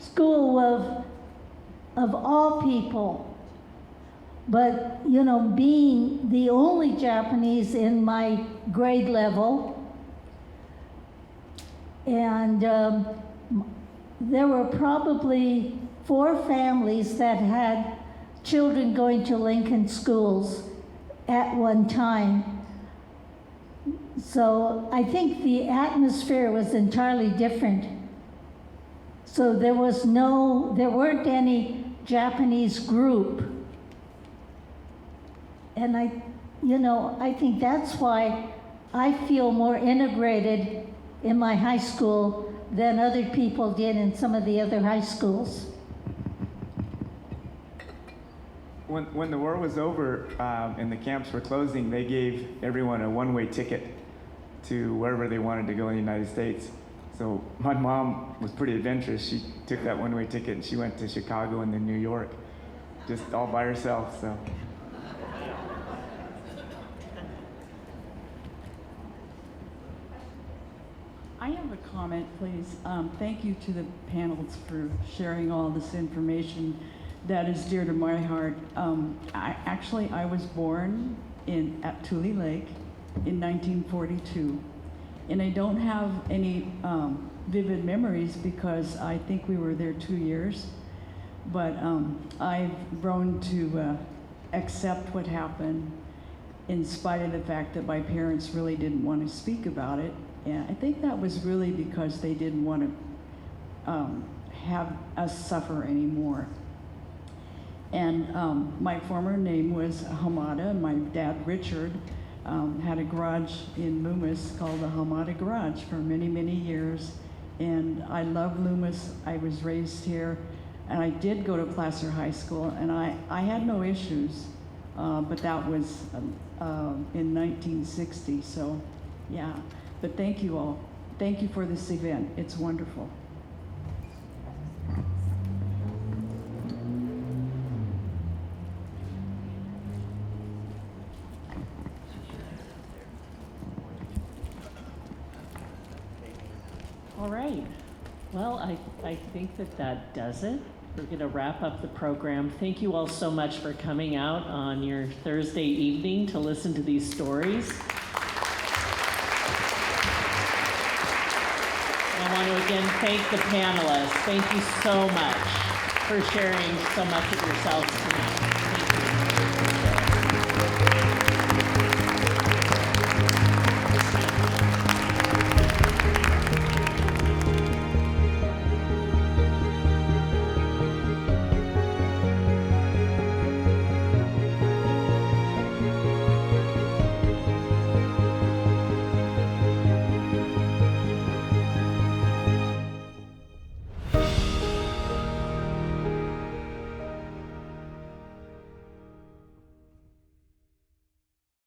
school of all people. But you know, being the only Japanese in my grade level, and there were probably 4 families that had children going to Lincoln schools at one time. So I think the atmosphere was entirely different. So there weren't any Japanese group. And I think that's why I feel more integrated in my high school than other people did in some of the other high schools. When the war was over and the camps were closing, they gave everyone a one-way ticket to wherever they wanted to go in the United States. So my mom was pretty adventurous. She took that one-way ticket and she went to Chicago and then New York, just all by herself. So. I have a comment, please. Thank you to the panels for sharing all this information that is dear to my heart. I was born at Tule Lake in 1942, and I don't have any vivid memories because I think we were there 2 years, but I've grown to accept what happened in spite of the fact that my parents really didn't want to speak about it. And I think that was really because they didn't want to have us suffer anymore. And my former name was Hamada, and my dad, Richard, had a garage in Loomis called the Hamada Garage for many, many years. And I love Loomis. I was raised here, and I did go to Placer High School, and I had no issues, but that was in 1960, so yeah. But thank you all. Thank you for this event. It's wonderful. All right. Well, I think that does it. We're going to wrap up the program. Thank you all so much for coming out on your Thursday evening to listen to these stories. I want to again thank the panelists. Thank you so much for sharing so much of yourselves tonight.